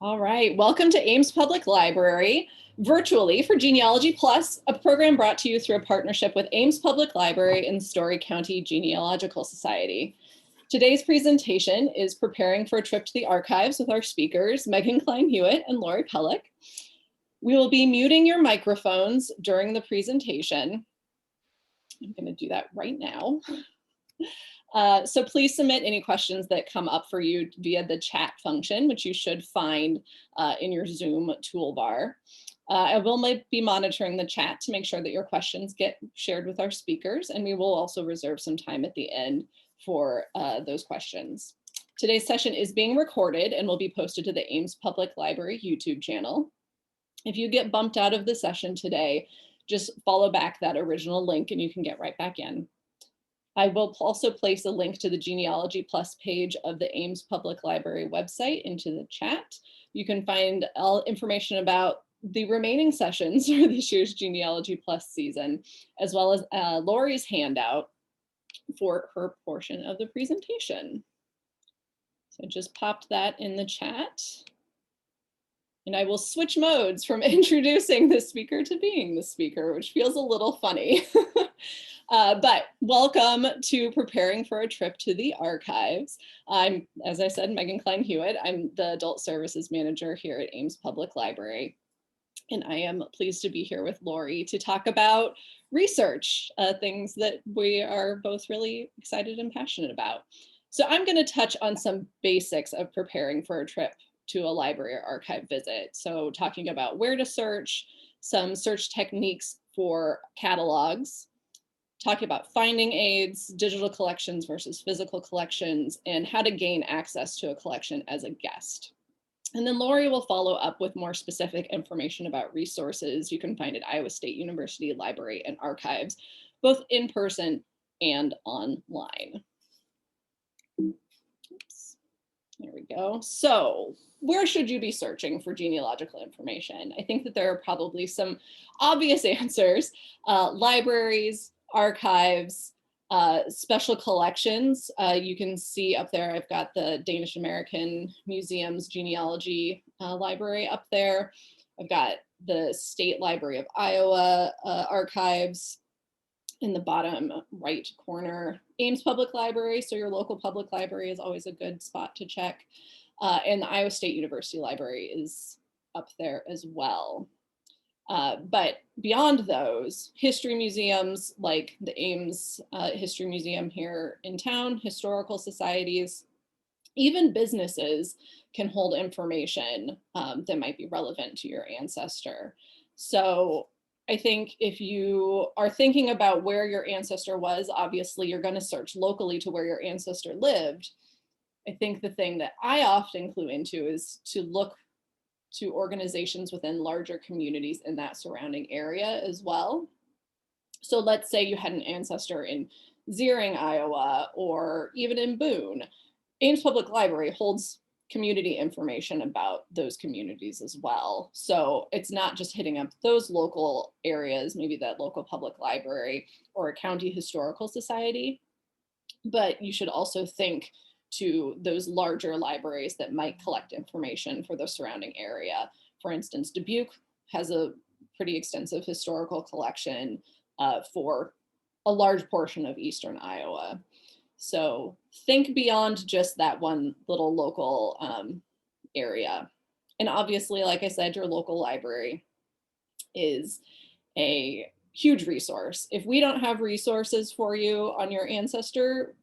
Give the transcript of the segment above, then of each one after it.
All right, welcome to Ames Public Library, virtually for Genealogy Plus, a program brought to you through a partnership with Ames Public Library and Story County Genealogical Society. Today's presentation is preparing for a trip to the archives with our speakers, Megan Klein-Hewitt and Lori Pellick. We will be muting your microphones during the presentation. I'm going to do that right now. So please submit any questions that come up for you via the chat function, which you should find in your Zoom toolbar. I will be monitoring the chat to make sure that your questions get shared with our speakers, and we will also reserve some time at the end for those questions. Today's session is being recorded and will be posted to the Ames Public Library YouTube channel. If you get bumped out of the session today, just follow back that original link and you can get right back in. I will also place a link to the Genealogy Plus page of the Ames Public Library website into the chat. You can find all information about the remaining sessions for this year's Genealogy Plus season, as well as Lori's handout for her portion of the presentation. So I just popped that in the chat. And I will switch modes from introducing the speaker to being the speaker, which feels a little funny. But welcome to preparing for a trip to the archives. I'm, as I said, Megan Klein-Hewitt. I'm the Adult Services Manager here at Ames Public Library. And I am pleased to be here with Lori to talk about research, things that we are both really excited and passionate about. So I'm going to touch on some basics of preparing for a trip to a library or archive visit. So talking about where to search, some search techniques for catalogs, talking about finding aids, digital collections versus physical collections, and how to gain access to a collection as a guest. And then Lori will follow up with more specific information about resources you can find at Iowa State University Library and Archives, both in person and online. Oops. There we go. So where should you be searching for genealogical information? I think that there are probably some obvious answers. Libraries, archives, special collections. You can see up there, I've got the Danish American Museum's Genealogy Library up there. I've got the State Library of Iowa archives in the bottom right corner. Ames Public Library, so your local public library is always a good spot to check. And the Iowa State University Library is up there as well. But beyond those, history museums like the Ames History Museum here in town, historical societies, even businesses can hold information that might be relevant to your ancestor. So I think if you are thinking about where your ancestor was, obviously you're going to search locally to where your ancestor lived. I think the thing that I often clue into is to look to organizations within larger communities in that surrounding area as well. So let's say you had an ancestor in Zering, Iowa, or even in Boone. Ames Public Library holds community information about those communities as well. So it's not just hitting up those local areas, maybe that local public library or a county historical society, but you should also think to those larger libraries that might collect information for the surrounding area. For instance, Dubuque has a pretty extensive historical collection for a large portion of Eastern Iowa. So think beyond just that one little local area. And obviously, like I said, your local library is a huge resource. If we don't have resources for you on your ancestor,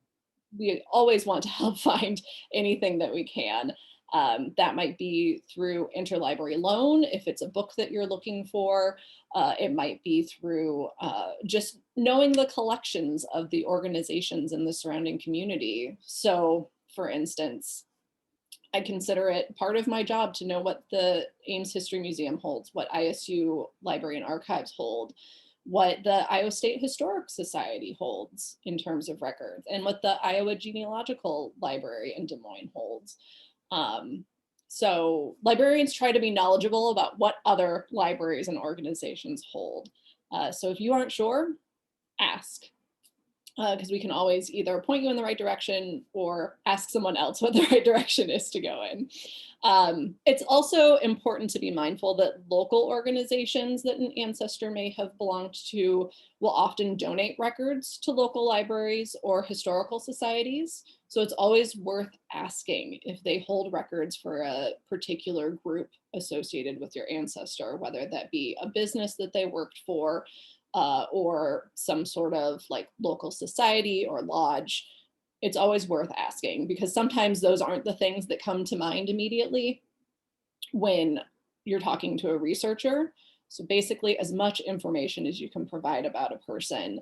we always want to help find anything that we can. That might be through interlibrary loan, if it's a book that you're looking for. It might be through just knowing the collections of the organizations in the surrounding community. So for instance, I consider it part of my job to know what the Ames History Museum holds, what ISU Library and Archives hold, what the Iowa State Historic Society holds in terms of records, and what the Iowa Genealogical Library in Des Moines holds. So librarians try to be knowledgeable about what other libraries and organizations hold. So if you aren't sure, ask. because we can always either point you in the right direction or ask someone else what the right direction is to go in. It's also important to be mindful that local organizations that an ancestor may have belonged to will often donate records to local libraries or historical societies. So it's always worth asking if they hold records for a particular group associated with your ancestor, whether that be a business that they worked for, or some sort of like local society or lodge. It's always worth asking, because sometimes those aren't the things that come to mind immediately when you're talking to a researcher. So basically, as much information as you can provide about a person,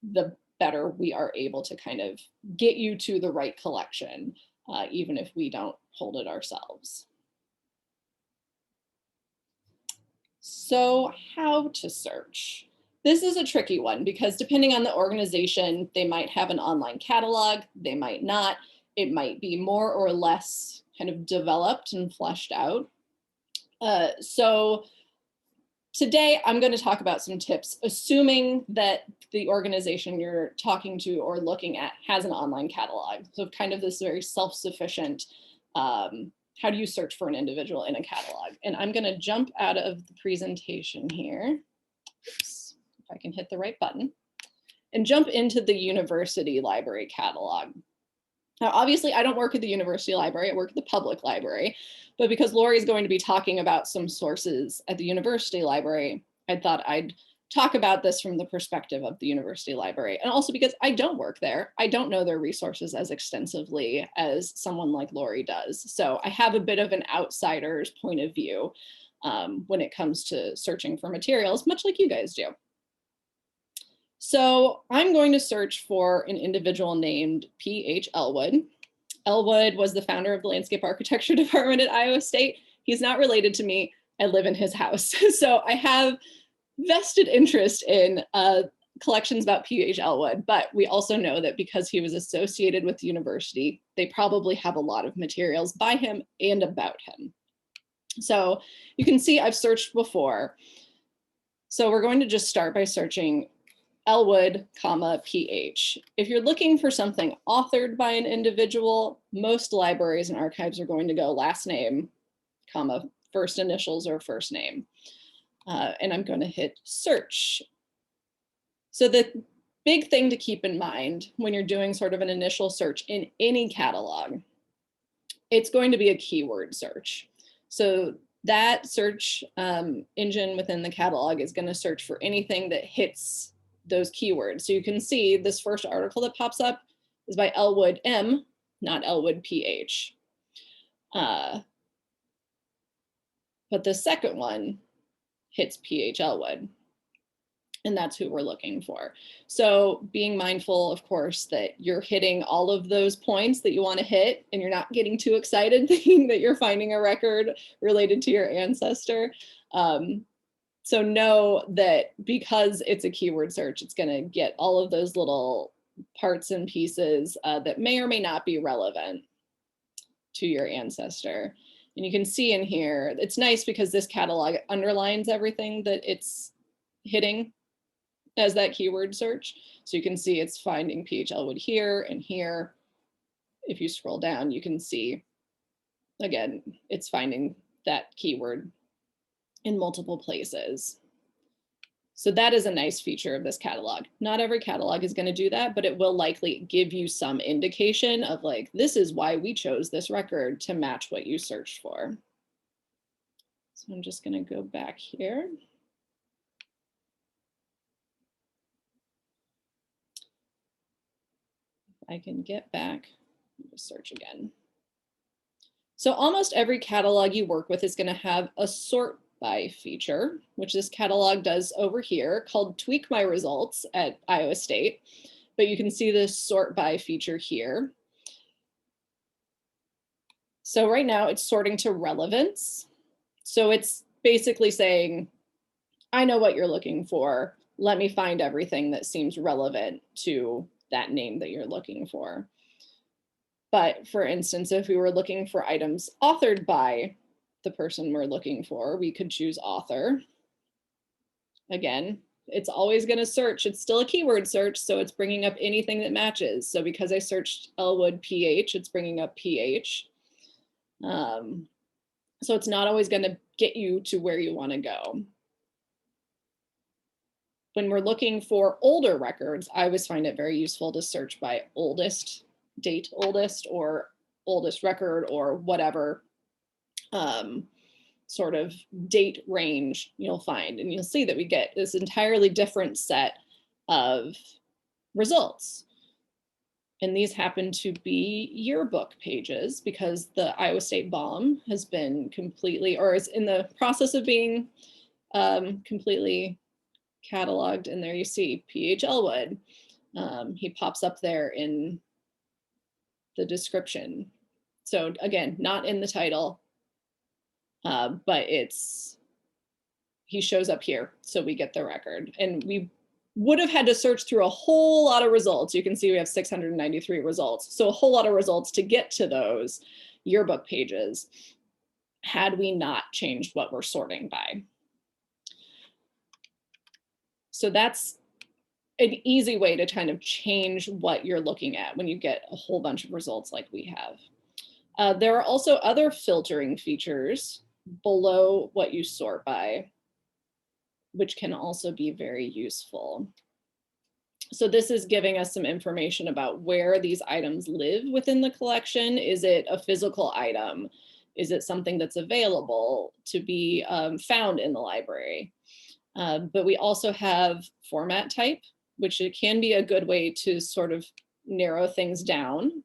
the better we are able to kind of get you to the right collection, even if we don't hold it ourselves. So how to search? This is a tricky one because depending on the organization, they might have an online catalog, they might not. It might be more or less kind of developed and fleshed out. So today I'm going to talk about some tips, assuming that the organization you're talking to or looking at has an online catalog. So kind of this very self-sufficient, how do you search for an individual in a catalog? And I'm going to jump out of the presentation here. Oops, if I can hit the right button, and jump into the university library catalog. Now, obviously, I don't work at the university library, I work at the public library, but because Lori is going to be talking about some sources at the university library, I thought I'd talk about this from the perspective of the university library. And also because I don't work there, I don't know their resources as extensively as someone like Lori does. So I have a bit of an outsider's point of view when it comes to searching for materials, much like you guys do. So I'm going to search for an individual named P.H. Elwood. Elwood was the founder of the landscape architecture department at Iowa State. He's not related to me. I live in his house. So I have vested interest in collections about P.H. Elwood, but we also know that because he was associated with the university, they probably have a lot of materials by him and about him. So you can see I've searched before. So we're going to just start by searching Elwood, PH. If you're looking for something authored by an individual, most libraries and archives are going to go last name, first initials or first name. And I'm going to hit search. So the big thing to keep in mind when you're doing sort of an initial search in any catalog, it's going to be a keyword search. So that search engine within the catalog is going to search for anything that hits those keywords. So you can see this first article that pops up is by Elwood M, not Elwood PH. But the second one hits PH Elwood, and that's who we're looking for. So being mindful, of course, that you're hitting all of those points that you want to hit, and you're not getting too excited thinking that you're finding a record related to your ancestor. So know that because it's a keyword search, it's going to get all of those little parts and pieces that may or may not be relevant to your ancestor. And you can see in here, it's nice because this catalog underlines everything that it's hitting as that keyword search. So you can see it's finding P.H. Elwood here and here. If you scroll down, you can see, again, it's finding that keyword in multiple places. So that is a nice feature of this catalog. Not every catalog is going to do that, but it will likely give you some indication of like, this is why we chose this record to match what you searched for. So I'm just going to go back here. I can get back, just search again. So almost every catalog you work with is going to have a sort by feature, which this catalog does over here, called Tweak My Results at Iowa State. But you can see this sort by feature here. So right now it's sorting to relevance. So it's basically saying, I know what you're looking for. Let me find everything that seems relevant to that name that you're looking for. But for instance, if we were looking for items authored by the person we're looking for, we could choose author. Again, it's always going to search. It's still a keyword search, so it's bringing up anything that matches. So because I searched Elwood PH, it's bringing up PH. So it's not always going to get you to where you want to go. When we're looking for older records, I always find it very useful to search by oldest, date oldest, or oldest record, or whatever sort of date range you'll find. And you'll see that we get this entirely different set of results. And these happen to be yearbook pages because the Iowa State bomb has been completely, or is in the process of being completely cataloged. And there you see P.H. Elwood. He pops up there in the description. So again, not in the title, but he shows up here, so we get the record. And we would have had to search through a whole lot of results. You can see we have 693 results. So a whole lot of results to get to those yearbook pages had we not changed what we're sorting by. So that's an easy way to kind of change what you're looking at when you get a whole bunch of results like we have. There are also other filtering features below what you sort by, which can also be very useful. So this is giving us some information about where these items live within the collection. Is it a physical item? Is it something that's available to be found in the library? But we also have format type, which it can be a good way to sort of narrow things down.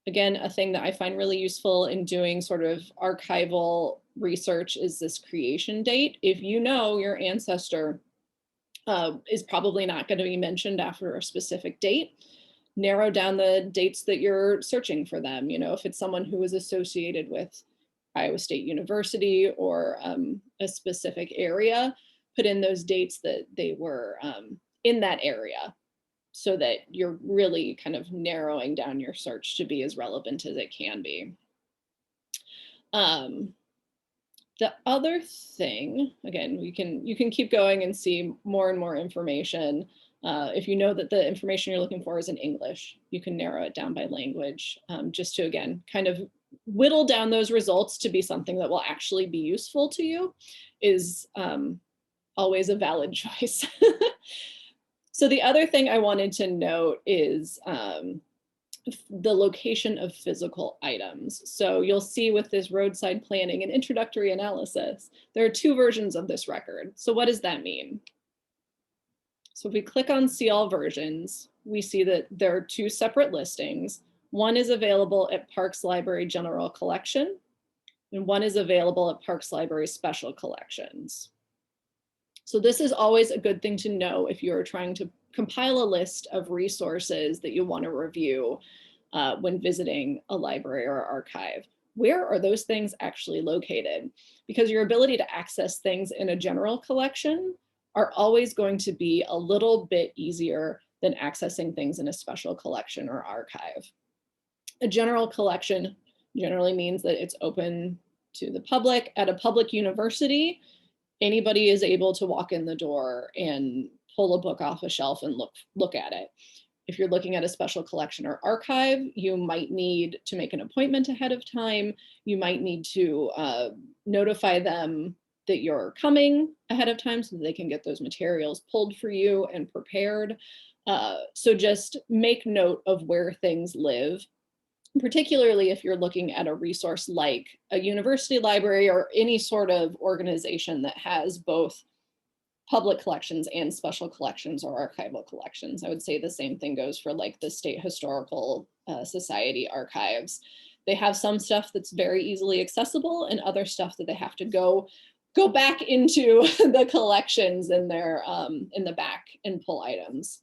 Again, a thing that I find really useful in doing sort of archival research is this creation date. If you know your ancestor is probably not going to be mentioned after a specific date, narrow down the dates that you're searching for them. You know, if it's someone who was associated with Iowa State University or a specific area, put in those dates that they were in that area, so that you're really kind of narrowing down your search to be as relevant as it can be. The other thing, again, you can keep going and see more and more information. If you know that the information you're looking for is in English, you can narrow it down by language, just to, again, kind of whittle down those results to be something that will actually be useful to you, is always a valid choice. So the other thing I wanted to note is the location of physical items. So you'll see with this roadside planning and introductory analysis, there are two versions of this record. So what does that mean? So if we click on See All Versions, we see that there are two separate listings. One is available at Parks Library General Collection, and one is available at Parks Library Special Collections. So this is always a good thing to know if you're trying to compile a list of resources that you want to review when visiting a library or archive. Where are those things actually located? Because your ability to access things in a general collection are always going to be a little bit easier than accessing things in a special collection or archive. A general collection generally means that it's open to the public. At a public university, anybody is able to walk in the door and pull a book off a shelf and look at it. If you're looking at a special collection or archive, you might need to make an appointment ahead of time. You might need to notify them that you're coming ahead of time so that they can get those materials pulled for you and prepared. So just make note of where things live, particularly if you're looking at a resource like a university library or any sort of organization that has both public collections and special collections or archival collections. I would say the same thing goes for like the State Historical Society archives. They have some stuff that's very easily accessible and other stuff that they have to go back into the collections in their in the back and pull items.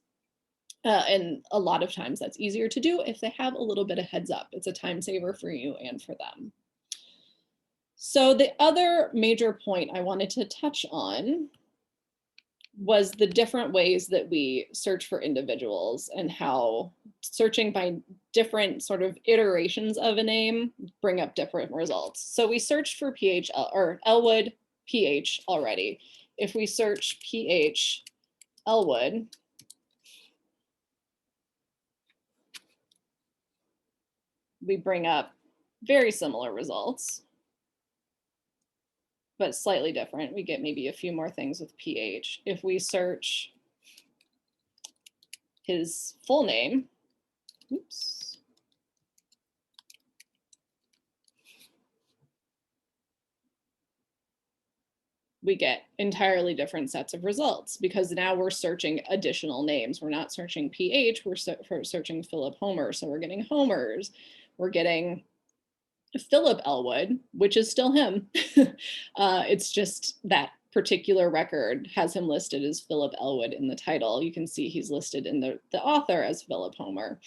And a lot of times that's easier to do if they have a little bit of heads up. It's a time saver for you and for them. So the other major point I wanted to touch on was the different ways that we search for individuals and how searching by different sort of iterations of a name bring up different results. So we searched for PH or Elwood PH already. if we search PH Elwood, we bring up very similar results, but slightly different. We get maybe a few more things with PH. If we search his full name, oops, we get entirely different sets of results because now we're searching additional names. We're not searching PH, we're searching Philip Homer. So we're getting Homers, we're getting Philip Elwood, which is still him. It's just that particular record has him listed as Philip Elwood in the title. You can see he's listed in the author as Philip Homer.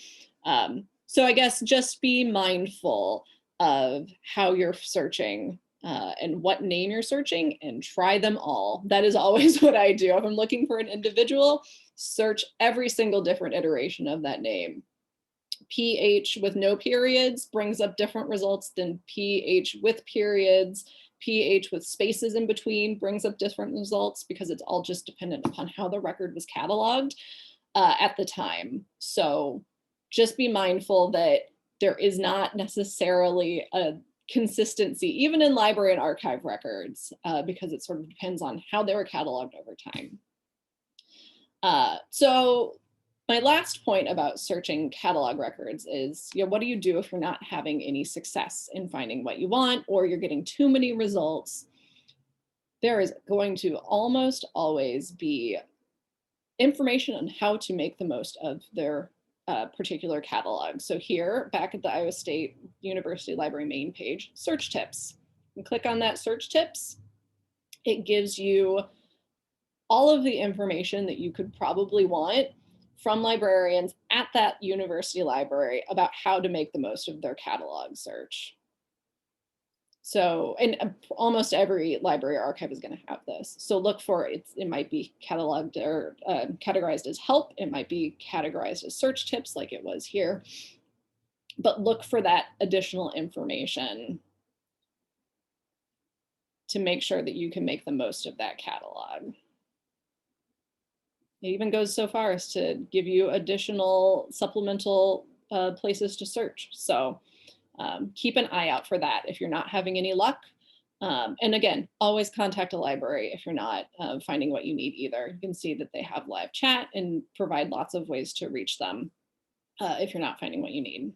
So I guess just be mindful of how you're searching and what name you're searching, and try them all. That is always what I do. If I'm looking for an individual, search every single different iteration of that name. PH with no periods brings up different results than PH with periods. PH with spaces in between brings up different results because it's all just dependent upon how the record was cataloged at the time. So just be mindful that there is not necessarily a consistency, even in library and archive records, because it sort of depends on how they were cataloged over time. So my last point about searching catalog records is, what do you do if you're not having any success in finding what you want, or you're getting too many results? There is going to almost always be information on how to make the most of their particular catalog. So here, back at the Iowa State University Library main page, search tips. You click on that search tips. It gives you all of the information that you could probably want from librarians at that university library about how to make the most of their catalog search. So, and almost every library or archive is going to have this. So look for it. It might be cataloged or categorized as help. It might be categorized as search tips like it was here. But look for that additional information to make sure that you can make the most of that catalog. It even goes so far as to give you additional supplemental places to search. So keep an eye out for that if you're not having any luck. And again, always contact a library if you're not finding what you need either. You can see that they have live chat and provide lots of ways to reach them if you're not finding what you need.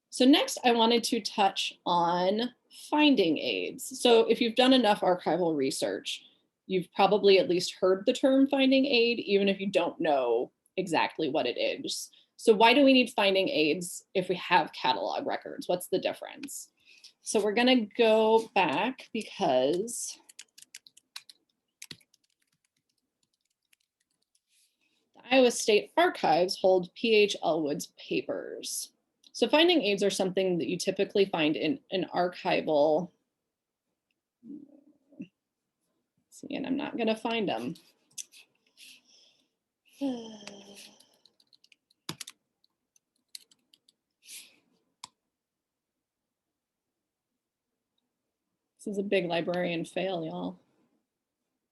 So next, I wanted to touch on finding aids. So if you've done enough archival research, you've probably at least heard the term finding aid, even if you don't know exactly what it is. So why do we need finding aids if we have catalog records? What's the difference? So we're going to go back because the Iowa State Archives hold P.H. Elwood's papers. So finding aids are something that you typically find in an archival. See, and I'm not going to find them. This is a big librarian fail, y'all.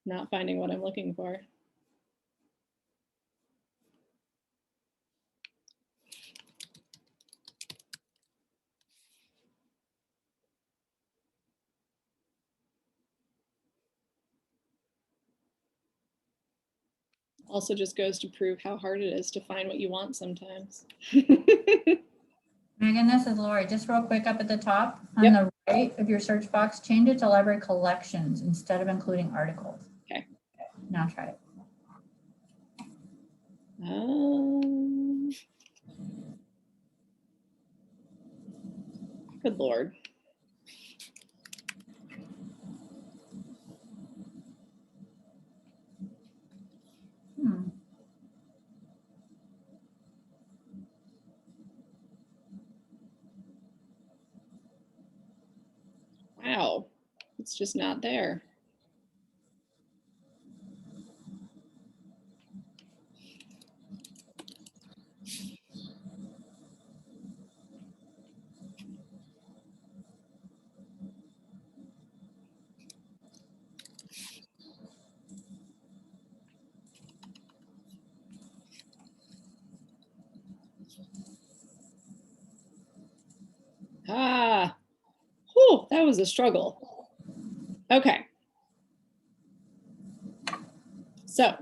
Not finding what I'm looking for. Also just goes to prove how hard it is to find what you want sometimes. Megan, this is Lori. Just real quick up at the top on the right of your search box, change it to library collections instead of including articles. Okay. Now try it. Good Lord. Wow, it's just not there. Ah, whew, that was a struggle. Okay. So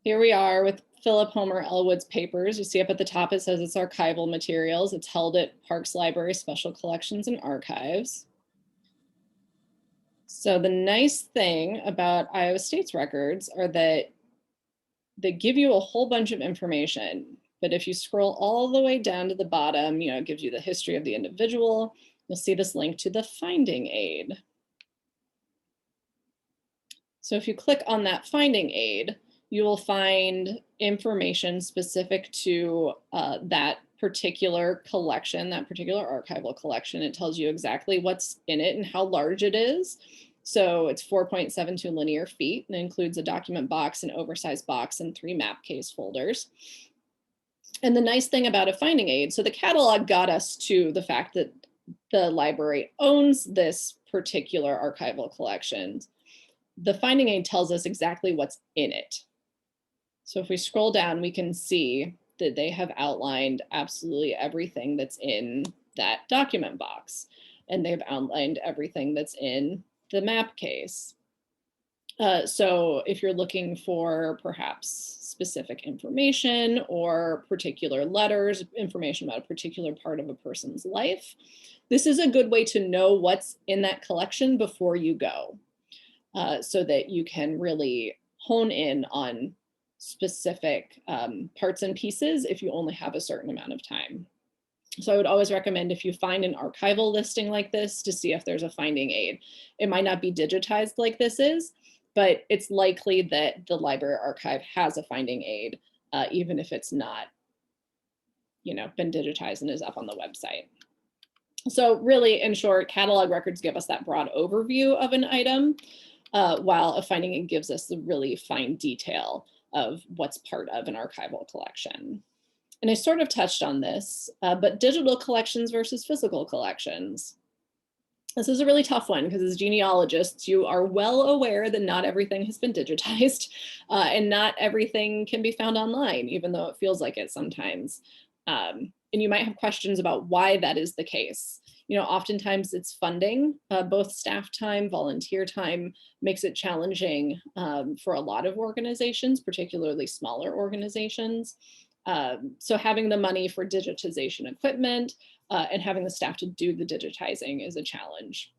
here we are with Philip Homer Elwood's papers. You see up at the top, it says it's archival materials. It's held at Parks Library Special Collections and Archives. So the nice thing about Iowa State's records are that they give you a whole bunch of information. But if you scroll all the way down to the bottom, it gives you the history of the individual. You'll see this link to the finding aid. So if you click on that finding aid, you will find information specific to that particular collection, that particular archival collection. It tells you exactly what's in it and how large it is. So it's 4.72 linear feet and includes a document box, an oversized box, and 3 map case folders. And the nice thing about a finding aid, so the catalog got us to the fact that the library owns this particular archival collection. The finding aid tells us exactly what's in it. So if we scroll down, we can see that they have outlined absolutely everything that's in that document box. And they've outlined everything that's in the map case. So if you're looking for perhaps specific information or particular letters, information about a particular part of a person's life, this is a good way to know what's in that collection before you go, so that you can really hone in on specific parts and pieces if you only have a certain amount of time. So I would always recommend, if you find an archival listing like this, to see if there's a finding aid. It might not be digitized like this is, but it's likely that the library archive has a finding aid, even if it's not, been digitized and is up on the website. So really, in short, catalog records give us that broad overview of an item, while a finding aid gives us the really fine detail of what's part of an archival collection. And I sort of touched on this, but digital collections versus physical collections. This is a really tough one because as genealogists, you are well aware that not everything has been digitized, and not everything can be found online, even though it feels like it sometimes. And you might have questions about why that is the case. Oftentimes it's funding, both staff time, volunteer time makes it challenging for a lot of organizations, particularly smaller organizations. So having the money for digitization equipment and having the staff to do the digitizing is a challenge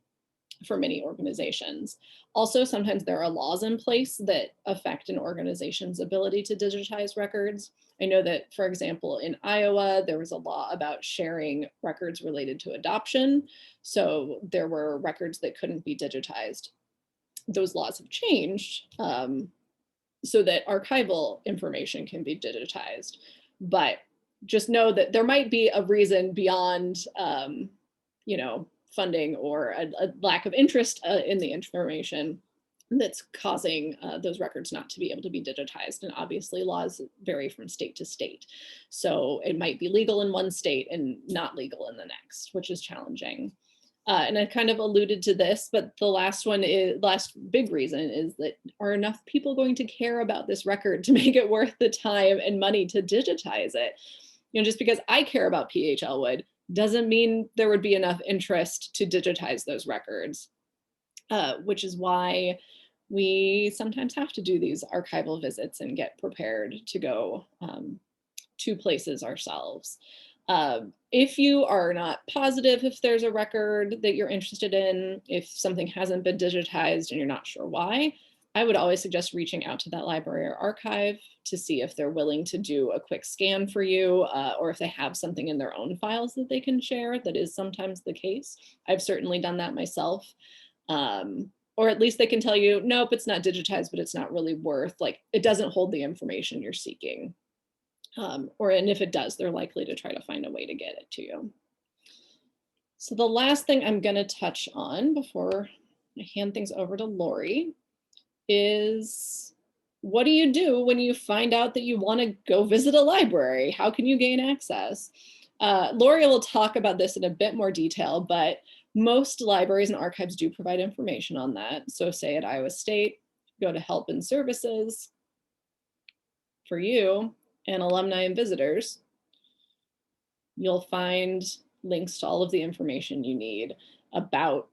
for many organizations. Also, sometimes there are laws in place that affect an organization's ability to digitize records. I know that, for example, in Iowa, there was a law about sharing records related to adoption. So there were records that couldn't be digitized. Those laws have changed so that archival information can be digitized. But just know that there might be a reason beyond, funding or a lack of interest in the information that's causing those records not to be able to be digitized. And obviously laws vary from state to state. So it might be legal in one state and not legal in the next, which is challenging. And I kind of alluded to this, but the last big reason is that, are enough people going to care about this record to make it worth the time and money to digitize it? Just because I care about P.H. Elwood doesn't mean there would be enough interest to digitize those records, which is why we sometimes have to do these archival visits and get prepared to go to places ourselves. If you are not positive if there's a record that you're interested in, if something hasn't been digitized and you're not sure why, I would always suggest reaching out to that library or archive to see if they're willing to do a quick scan for you, or if they have something in their own files that they can share. That is sometimes the case. I've certainly done that myself. Or at least they can tell you, nope, it's not digitized, but it's not really worth, it doesn't hold the information you're seeking. And if it does, they're likely to try to find a way to get it to you. So the last thing I'm going to touch on before I hand things over to Lori is, what do you do when you find out that you want to go visit a library? How can you gain access? Lori will talk about this in a bit more detail, but most libraries and archives do provide information on that. So say at Iowa State, go to Help and Services for you and alumni and visitors. you'll find links to all of the information you need about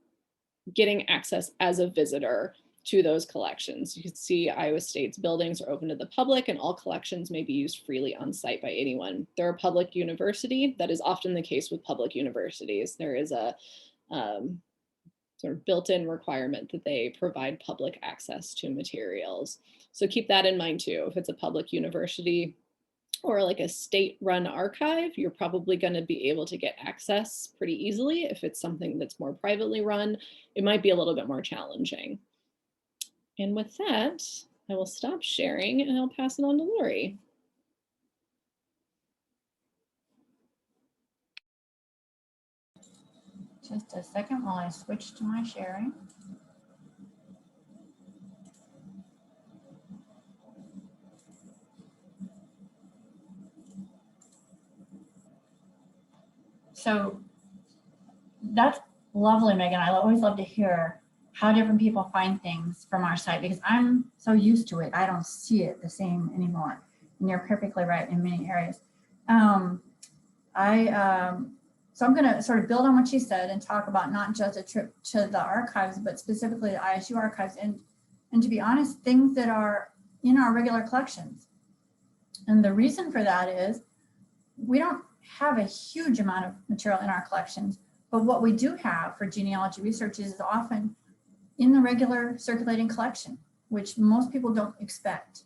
getting access as a visitor to those collections. You can see Iowa State's buildings are open to the public and all collections may be used freely on site by anyone. They're a public university. That is often the case with public universities. There is a sort of built-in requirement that they provide public access to materials. So keep that in mind too. If it's a public university or like a state-run archive, you're probably going to be able to get access pretty easily. If it's something that's more privately run, it might be a little bit more challenging. And with that, I will stop sharing and I'll pass it on to Lori. Just a second while I switch to my sharing. So that's lovely, Megan. I always love to hear how different people find things from our site because I'm so used to it. I don't see it the same anymore. And you're perfectly right in many areas. So I'm going to sort of build on what she said and talk about not just a trip to the archives, but specifically the ISU archives and to be honest, things that are in our regular collections. And the reason for that is we don't have a huge amount of material in our collections, but what we do have for genealogy research is often in the regular circulating collection, which most people don't expect.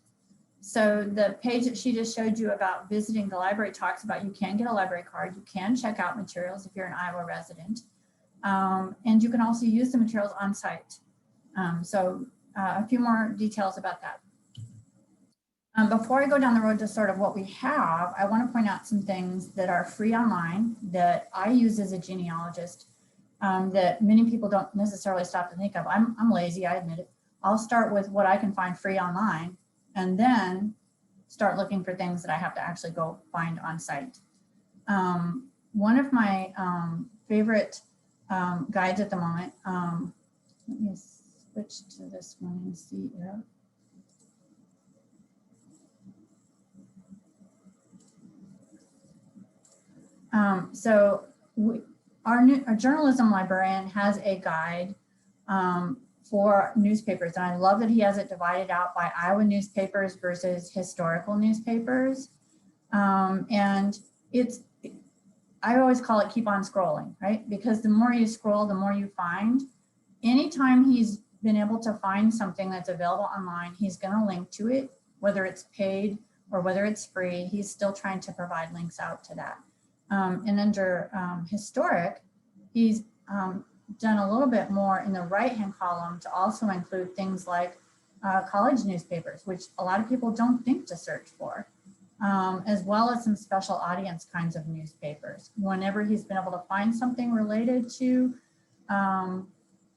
So the page that she just showed you about visiting the library talks about you can get a library card, you can check out materials if you're an Iowa resident, and you can also use the materials on site. A few more details about that. Before I go down the road to sort of what we have, I want to point out some things that are free online that I use as a genealogist that many people don't necessarily stop to think of. I'm lazy, I admit it. I'll start with what I can find free online and then start looking for things that I have to actually go find on site. One of my favorite guides at the moment, let me switch to this one and see here. Our journalism librarian has a guide for newspapers, and I love that he has it divided out by Iowa newspapers versus historical newspapers. And I always call it keep on scrolling, right? Because the more you scroll, the more you find. Anytime he's been able to find something that's available online, he's going to link to it, whether it's paid or whether it's free. He's still trying to provide links out to that. And under historic, he's done a little bit more in the right-hand column to also include things like college newspapers, which a lot of people don't think to search for, as well as some special audience kinds of newspapers. Whenever he's been able to find something related to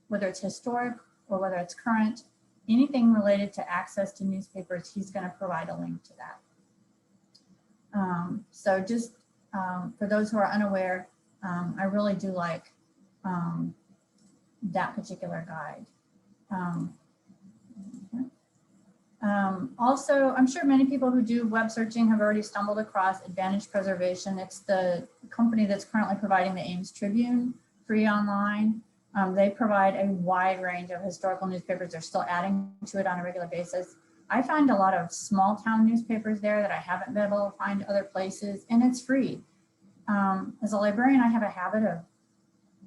whether it's historic or whether it's current, anything related to access to newspapers, he's going to provide a link to that. So just for those who are unaware, I really do like that particular guide. Also, I'm sure many people who do web searching have already stumbled across Advantage Preservation. It's the company that's currently providing the Ames Tribune free online. They provide a wide range of historical newspapers. They're still adding to it on a regular basis. I find a lot of small town newspapers there that I haven't been able to find other places, and it's free. As a librarian, I have a habit of,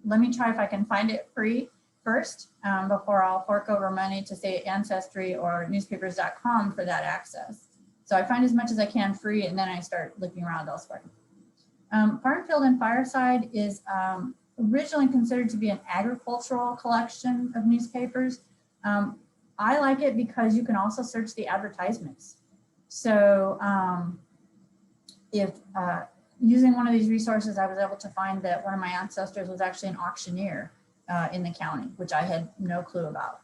let me try if I can find it free first before I'll fork over money to say Ancestry or newspapers.com for that access. So I find as much as I can free, and then I start looking around elsewhere. Farmfield and Fireside is originally considered to be an agricultural collection of newspapers. I like it because you can also search the advertisements. So if using one of these resources, I was able to find that one of my ancestors was actually an auctioneer in the county, which I had no clue about.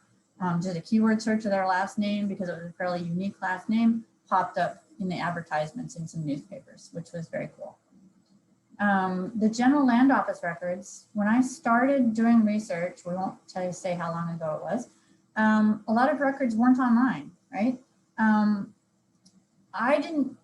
Did a keyword search of their last name because it was a fairly unique last name, popped up in the advertisements in some newspapers, which was very cool. The General Land Office records, when I started doing research, we won't say how long ago it was, a lot of records weren't online, right? I didn't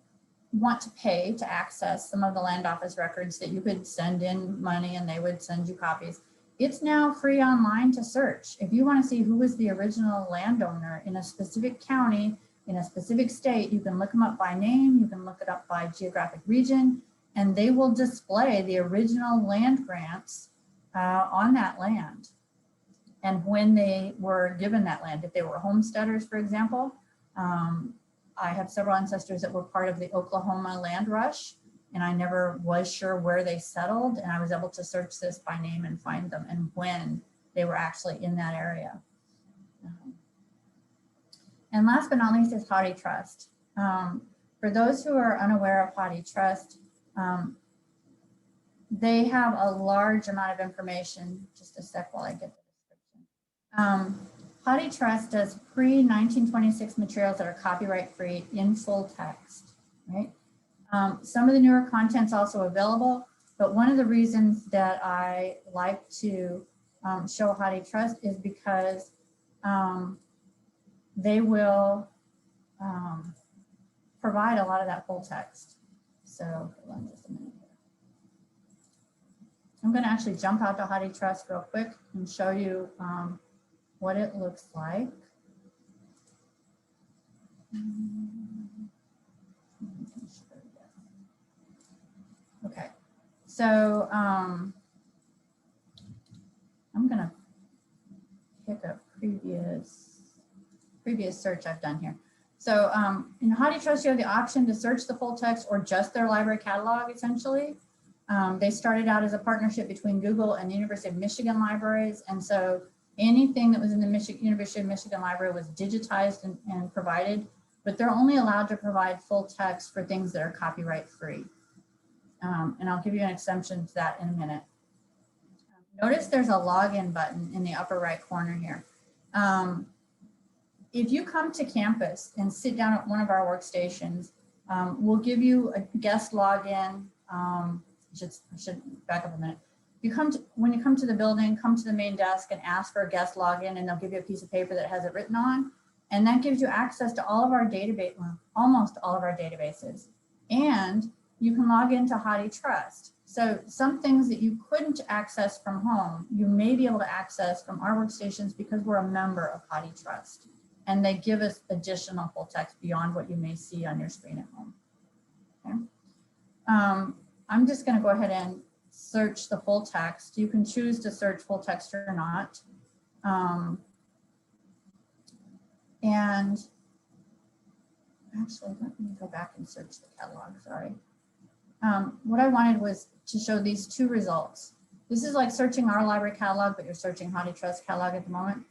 want to pay to access some of the land office records that you could send in money and they would send you copies, it's now free online to search. If you want to see who was the original landowner in a specific county, in a specific state, you can look them up by name, you can look it up by geographic region, and they will display the original land grants on that land. And when they were given that land, if they were homesteaders, for example, I have several ancestors that were part of the Oklahoma land rush, and I never was sure where they settled, and I was able to search this by name and find them and when they were actually in that area. And last but not least is Haughty Trust. For those who are unaware of Haughty Trust, they have a large amount of information. Just a sec while I get the description. Haughty Trust does pre-1926 materials that are copyright free in full text, right? Some of the newer content's also available, but one of the reasons that I like to show Haughty Trust is because they will provide a lot of that full text. So hold on just a minute here. I'm going to actually jump out to Haughty Trust real quick and show you what it looks like. Okay, so I'm going to pick a previous search I've done here. So in Haughty Trust, you have the option to search the full text or just their library catalog, essentially. They started out as a partnership between Google and the University of Michigan libraries. And so anything that was in the University of Michigan library was digitized and provided, but they're only allowed to provide full text for things that are copyright free. And I'll give you an exemption to that in a minute. Notice there's a login button in the upper right corner here. If you come to campus and sit down at one of our workstations, we'll give you a guest login. I should back up a minute. When you come to the building, come to the main desk and ask for a guest login, and they'll give you a piece of paper that has it written on. And that gives you access to all of our database, well, almost all of our databases. And you can log into Haughty Trust. So some things that you couldn't access from home, you may be able to access from our workstations because we're a member of Haughty Trust. And they give us additional full text beyond what you may see on your screen at home. Okay. I'm just going to go ahead and search the full text. You can choose to search full text or not. And actually, let me go back and search the catalog, sorry. What I wanted was to show these two results. This is like searching our library catalog, but you're searching Haughty Trust catalog at the moment.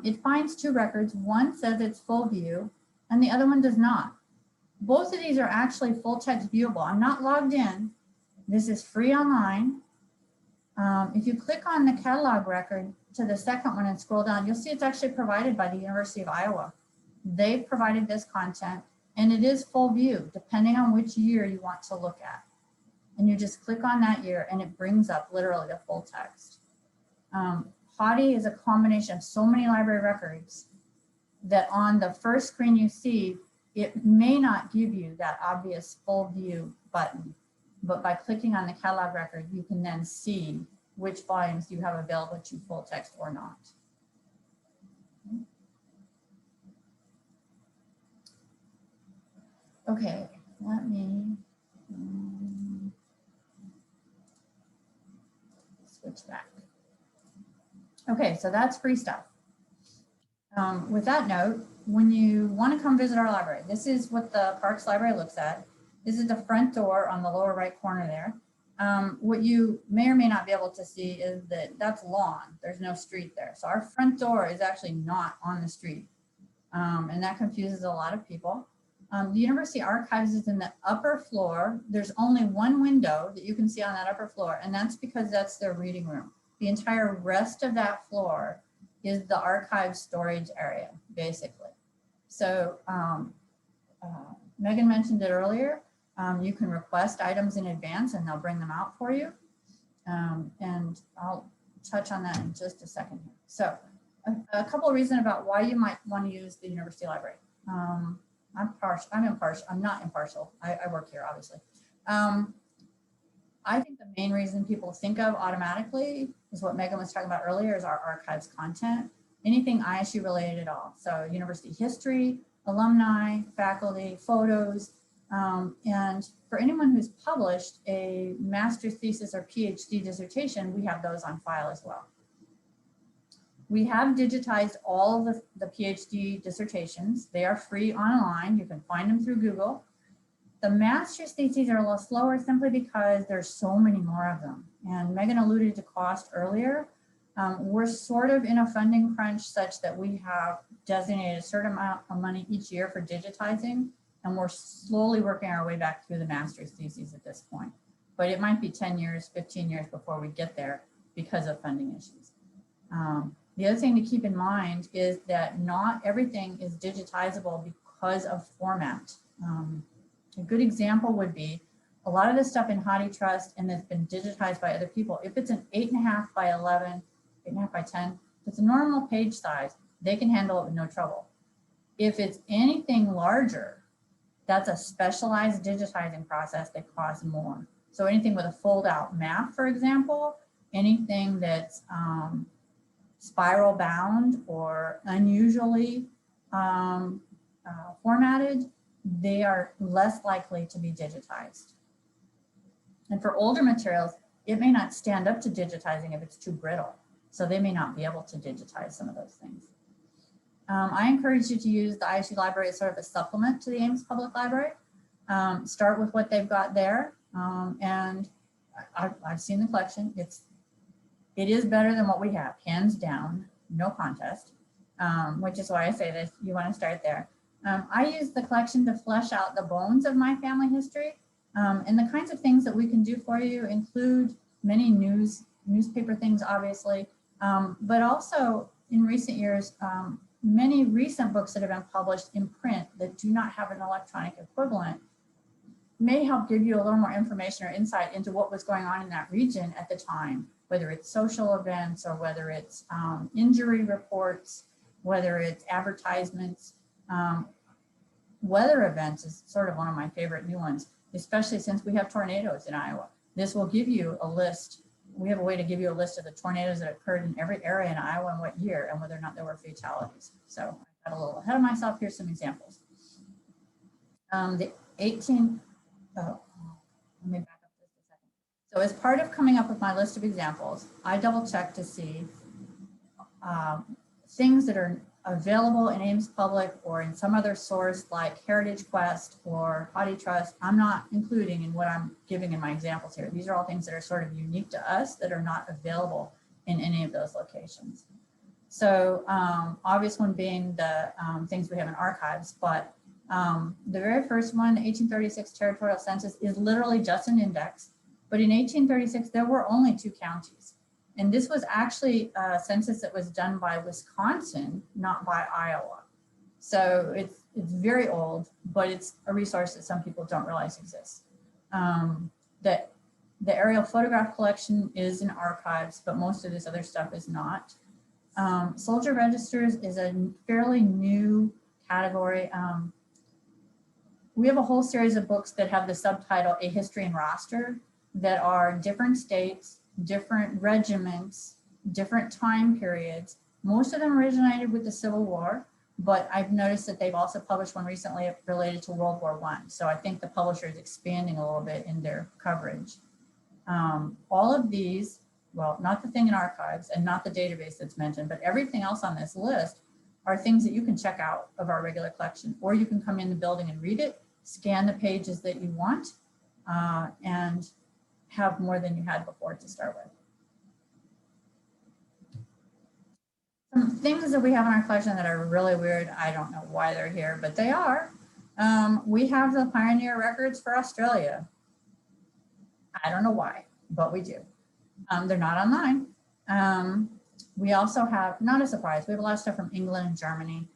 It finds two records. One says it's full view and the other one does not. Both of these are actually full text viewable. I'm not logged in. This is free online. If you click on the catalog record to the second one and scroll down, you'll see it's actually provided by the University of Iowa. They've provided this content and it is full view depending on which year you want to look at. And you just click on that year and it brings up literally the full text. Haughty is a combination of so many library records that on the first screen you see, it may not give you that obvious full view button, but by clicking on the catalog record, you can then see which volumes you have available to full text or not. Okay, let me switch back. Okay, so that's free stuff. With that note, when you want to come visit our library, this is what the Parks Library looks at. This is the front door on the lower right corner there. What you may or may not be able to see is that that's lawn. There's no street there. So our front door is actually not on the street. And that confuses a lot of people. The University Archives is in the upper floor. There's only one window that you can see on that upper floor, and that's because that's their reading room. The entire rest of that floor is the archive storage area, basically. So Megan mentioned it earlier. You can request items in advance and they'll bring them out for you. And I'll touch on that in just a second here. So a couple of reasons about why you might want to use the University Library. I'm impartial. I'm not impartial. I work here, obviously. I think the main reason people think of automatically is what Megan was talking about earlier, is our archives content, anything ISU related at all. So university history, alumni, faculty, photos. And for anyone who's published a master's thesis or PhD dissertation, we have those on file as well. We have digitized all of the PhD dissertations. They are free online. You can find them through Google. The master's theses are a little slower simply because there's so many more of them. And Megan alluded to cost earlier. We're sort of in a funding crunch such that we have designated a certain amount of money each year for digitizing, and we're slowly working our way back through the master's theses at this point. But it might be 10 years, 15 years before we get there because of funding issues. The other thing to keep in mind is that not everything is digitizable because of format. A good example would be a lot of this stuff in HathiTrust and that's been digitized by other people. If it's an 8.5 by 11, 8.5 by 10, if it's a normal page size, they can handle it with no trouble. If it's anything larger, that's a specialized digitizing process that costs more. So anything with a fold out map, for example, anything that's spiral bound or unusually formatted, they are less likely to be digitized. And for older materials, it may not stand up to digitizing if it's too brittle. So they may not be able to digitize some of those things. I encourage you to use the ISU library as sort of a supplement to the Ames Public Library. Start with what they've got there. And I've seen the collection. It is better than what we have, hands down, no contest, which is why I say this, you want to start there. I use the collection to flesh out the bones of my family history. And the kinds of things that we can do for you include many newspaper things, obviously, but also in recent years, many recent books that have been published in print that do not have an electronic equivalent may help give you a little more information or insight into what was going on in that region at the time, whether it's social events or whether it's injury reports, whether it's advertisements. Weather events is sort of one of my favorite new ones, especially since we have tornadoes in Iowa. This will give you a list. We have a way to give you a list of the tornadoes that occurred in every area in Iowa and what year and whether or not there were fatalities. So I got a little ahead of myself. Here's some examples. Let me back up just a second. So as part of coming up with my list of examples, I double checked to see things that are available in Ames Public or in some other source like Heritage Quest or HathiTrust. I'm not including in what I'm giving in my examples here. These are all things that are sort of unique to us that are not available in any of those locations. So obvious one being the things we have in archives, but the very first one, the 1836 territorial census, is literally just an index. But in 1836, there were only 2 counties. And this was actually a census that was done by Wisconsin, not by Iowa. So it's very old, but it's a resource that some people don't realize exists. The aerial photograph collection is in archives, but most of this other stuff is not. Soldier registers is a fairly new category. We have a whole series of books that have the subtitle, A History and Roster, that are different states, different regiments, different time periods. Most of them originated with the Civil War, but I've noticed that they've also published one recently related to World War I. So I think the publisher is expanding a little bit in their coverage. All of these, well, not the thing in archives and not the database that's mentioned, but everything else on this list are things that you can check out of our regular collection, or you can come in the building and read it, scan the pages that you want, and have more than you had before to start with. Some things that we have in our collection that are really weird, I don't know why they're here, but they are. We have the Pioneer records for Australia. I don't know why, but we do. They're not online. We also have, not a surprise, we have a lot of stuff from England and Germany.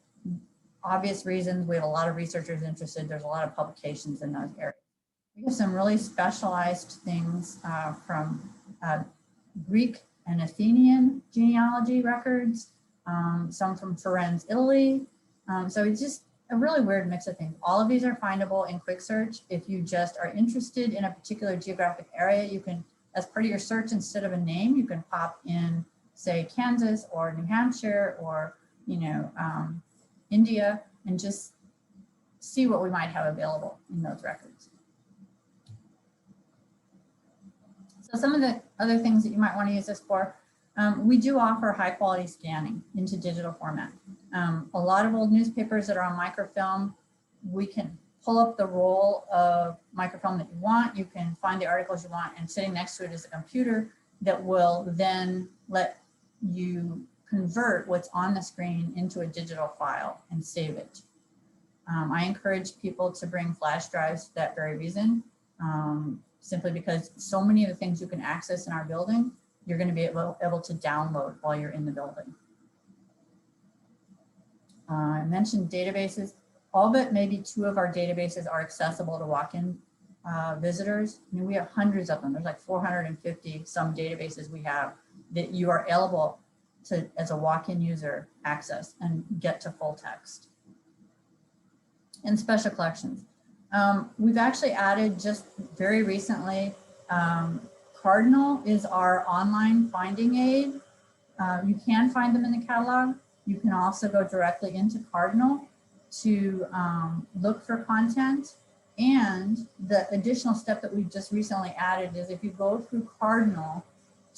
Obvious reasons, we have a lot of researchers interested. There's a lot of publications in those areas. We have some really specialized things from Greek and Athenian genealogy records, some from Firenze, Italy. So it's just a really weird mix of things. All of these are findable in quick search. If you just are interested in a particular geographic area, you can, as part of your search, instead of a name, you can pop in, say, Kansas or New Hampshire or, you know, India, and just see what we might have available in those records. So some of the other things that you might want to use this for, we do offer high quality scanning into digital format. A lot of old newspapers that are on microfilm, we can pull up the roll of microfilm that you want. You can find the articles you want, and sitting next to it is a computer that will then let you convert what's on the screen into a digital file and save it. I encourage people to bring flash drives for that very reason, simply because so many of the things you can access in our building, you're going to be able to download while you're in the building. I mentioned databases. All but maybe 2 of our databases are accessible to walk-in visitors. I mean, we have hundreds of them. There's like 450 some databases we have that you are eligible to, as a walk-in user, access and get to full text. And special collections. We've actually added just very recently, Cardinal is our online finding aid. You can find them in the catalog. You can also go directly into Cardinal to look for content. And the additional step that we've just recently added is if you go through Cardinal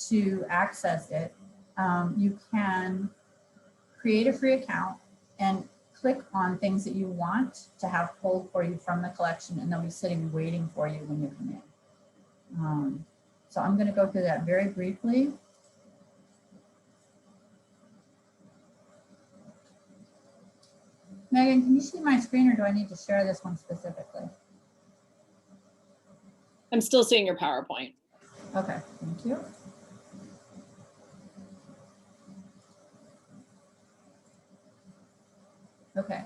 to access it, you can create a free account and click on things that you want to have pulled for you from the collection, and they'll be sitting waiting for you when you come in. So I'm going to go through that very briefly. Megan, can you see my screen, or do I need to share this one specifically? I'm still seeing your PowerPoint. Okay, thank you. Okay,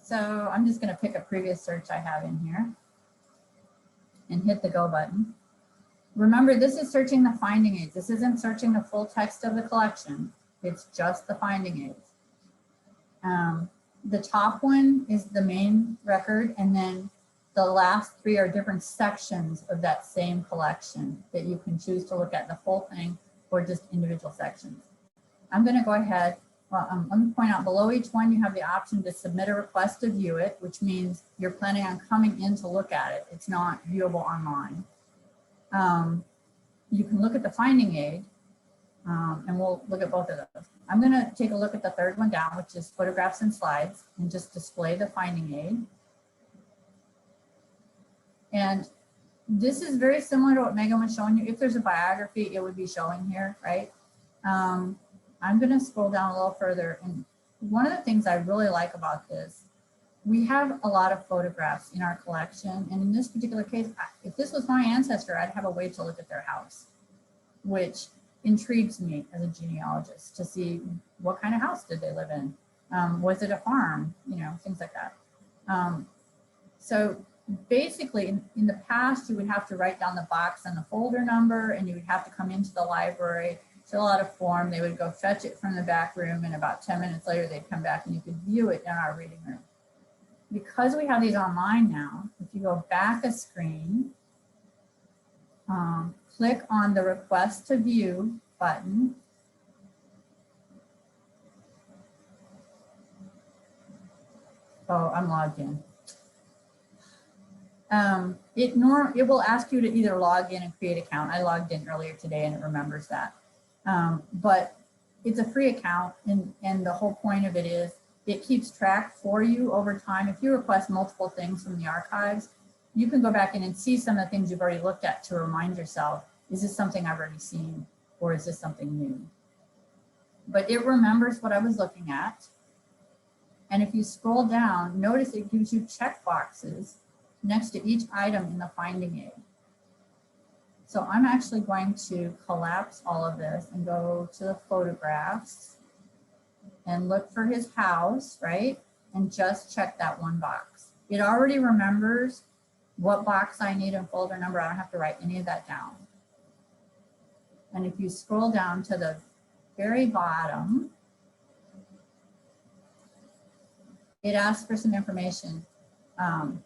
so I'm just going to pick a previous search I have in here and hit the go button. Remember, this is searching the finding aids. This isn't searching the full text of the collection. It's just the finding aids. The top one is the main record, and then the last 3 are different sections of that same collection that you can choose to look at the full thing or just individual sections. I'm going to go ahead. Well, let me point out below each one, you have the option to submit a request to view it, which means you're planning on coming in to look at it. It's not viewable online. You can look at the finding aid, and we'll look at both of those. I'm going to take a look at the third one down, which is photographs and slides, and just display the finding aid. And this is very similar to what Megan was showing you. If there's a biography, it would be showing here, right? I'm going to scroll down a little further. And one of the things I really like about this, we have a lot of photographs in our collection. And in this particular case, if this was my ancestor, I'd have a way to look at their house, which intrigues me as a genealogist to see what kind of house did they live in. Was it a farm? You know, things like that. So basically, in the past, you would have to write down the box and the folder number, and you would have to come into the library, fill out a form. They would go fetch it from the back room, and about 10 minutes later, they'd come back and you could view it in our reading room. Because we have these online now, if you go back a screen, click on the request to view button. Oh, I'm logged in. It will ask you to either log in and create an account. I logged in earlier today and it remembers that. But it's a free account, and the whole point of it is it keeps track for you over time. If you request multiple things from the archives, you can go back in and see some of the things you've already looked at to remind yourself, is this something I've already seen, or is this something new? But it remembers what I was looking at. And if you scroll down, notice it gives you check boxes next to each item in the finding aid. So I'm actually going to collapse all of this and go to the photographs and look for his house, right? And just check that one box. It already remembers what box I need and folder number. I don't have to write any of that down. And if you scroll down to the very bottom, It asks for some information.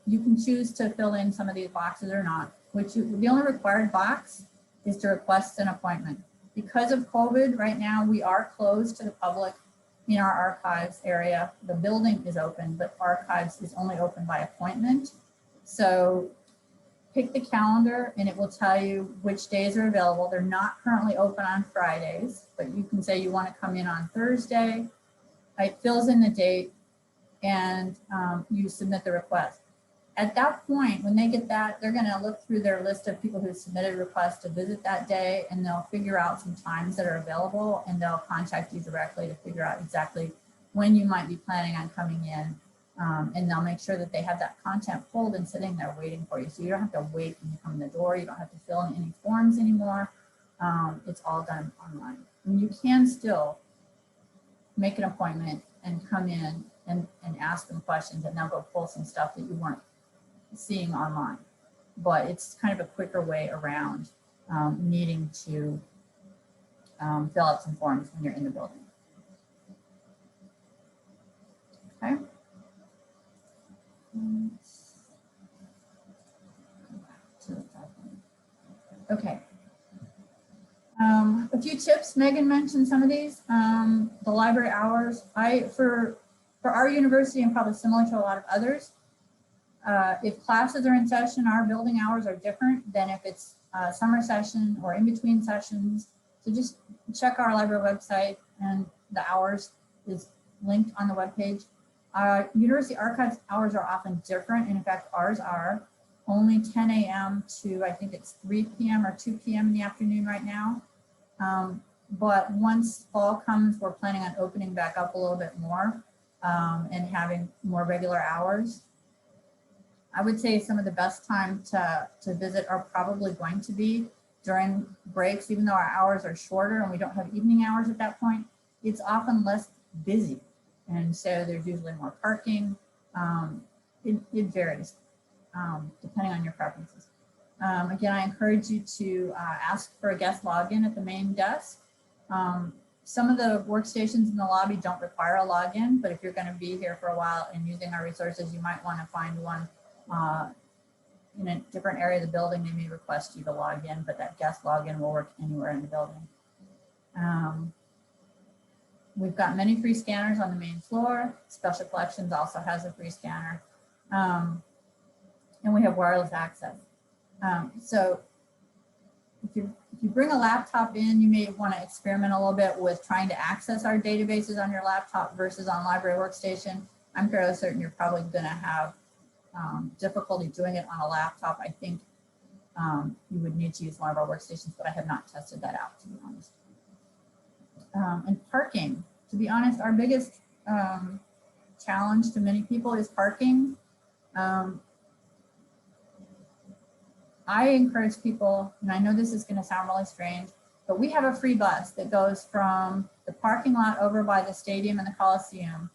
You can choose to fill in some of these boxes or not, the only required box is to request an appointment. Because of COVID right now, we are closed to the public in our archives area. The building is open, but archives is only open by appointment. So pick the calendar and it will tell you which days are available. They're not currently open on Fridays, but you can say you want to come in on Thursday. It fills in the date and you submit the request. At that point, when they get that, they're going to look through their list of people who submitted requests to visit that day, and they'll figure out some times that are available, and they'll contact you directly to figure out exactly when you might be planning on coming in. And they'll make sure that they have that content pulled and sitting there waiting for you. So you don't have to wait when you come in the door. You don't have to fill in any forms anymore. It's all done online. And you can still make an appointment and come in and ask them questions, and they'll go pull some stuff that you weren't seeing online. But it's kind of a quicker way around needing to fill out some forms when you're in the building. Okay. Okay. A few tips. Megan mentioned some of these. The library hours. For our university, and probably similar to a lot of others, if classes are in session, our building hours are different than if it's summer session or in between sessions. So just check our library website, and the hours is linked on the webpage. University archives hours are often different, and in fact, ours are only 10 a.m. to, I think it's 3 p.m. or 2 p.m. in the afternoon right now. But once fall comes, we're planning on opening back up a little bit more and having more regular hours. I would say some of the best time to visit are probably going to be during breaks, even though our hours are shorter and we don't have evening hours at that point. It's often less busy. And so there's usually more parking. It varies depending on your preferences. Again, I encourage you to ask for a guest login at the main desk. Some of the workstations in the lobby don't require a login, but if you're going to be here for a while and using our resources, you might want to find one in a different area of the building. They may request you to log in, but that guest login will work anywhere in the building. We've got many free scanners on the main floor. Special Collections also has a free scanner. And we have wireless access. So if you bring a laptop in, you may want to experiment a little bit with trying to access our databases on your laptop versus on library workstation. I'm fairly certain you're probably going to have difficulty doing it on a laptop. I think you would need to use one of our workstations, but I have not tested that out, to be honest. And parking, to be honest, our biggest challenge to many people is parking. I encourage people, and I know this is going to sound really strange, but we have a free bus that goes from the parking lot over by the stadium and the Coliseum.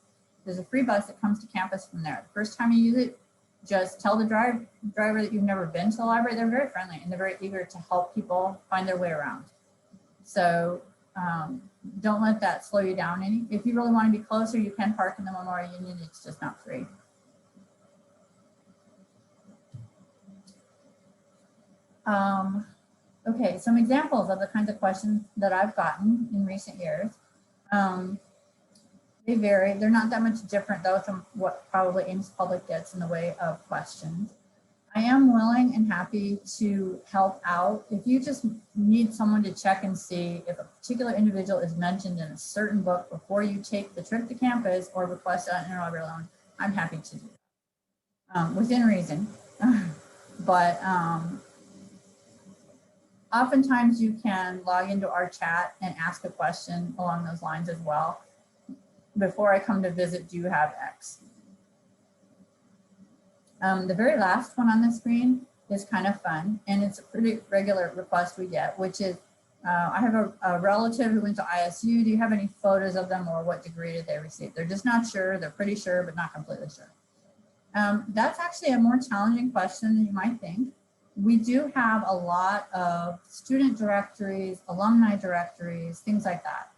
There's a free bus that comes to campus from there. The first time you use it, just tell the driver that you've never been to the library. They're very friendly and they're very eager to help people find their way around. So don't let that slow you down any. If you really want to be closer, you can park in the Memorial Union. It's just not free. Okay, some examples of the kinds of questions that I've gotten in recent years. They vary. They're not that much different though from what probably Ames Public gets in the way of questions. I am willing and happy to help out. If you just need someone to check and see if a particular individual is mentioned in a certain book before you take the trip to campus or request an interlibrary loan, I'm happy to do that within reason. But oftentimes you can log into our chat and ask a question along those lines as well. Before I come to visit, do you have X? The very last one on the screen is kind of fun, and it's a pretty regular request we get, which is, I have a relative who went to ISU. Do you have any photos of them, or what degree did they receive? They're just not sure. They're pretty sure, but not completely sure. That's actually a more challenging question than you might think. We do have a lot of student directories, alumni directories, things like that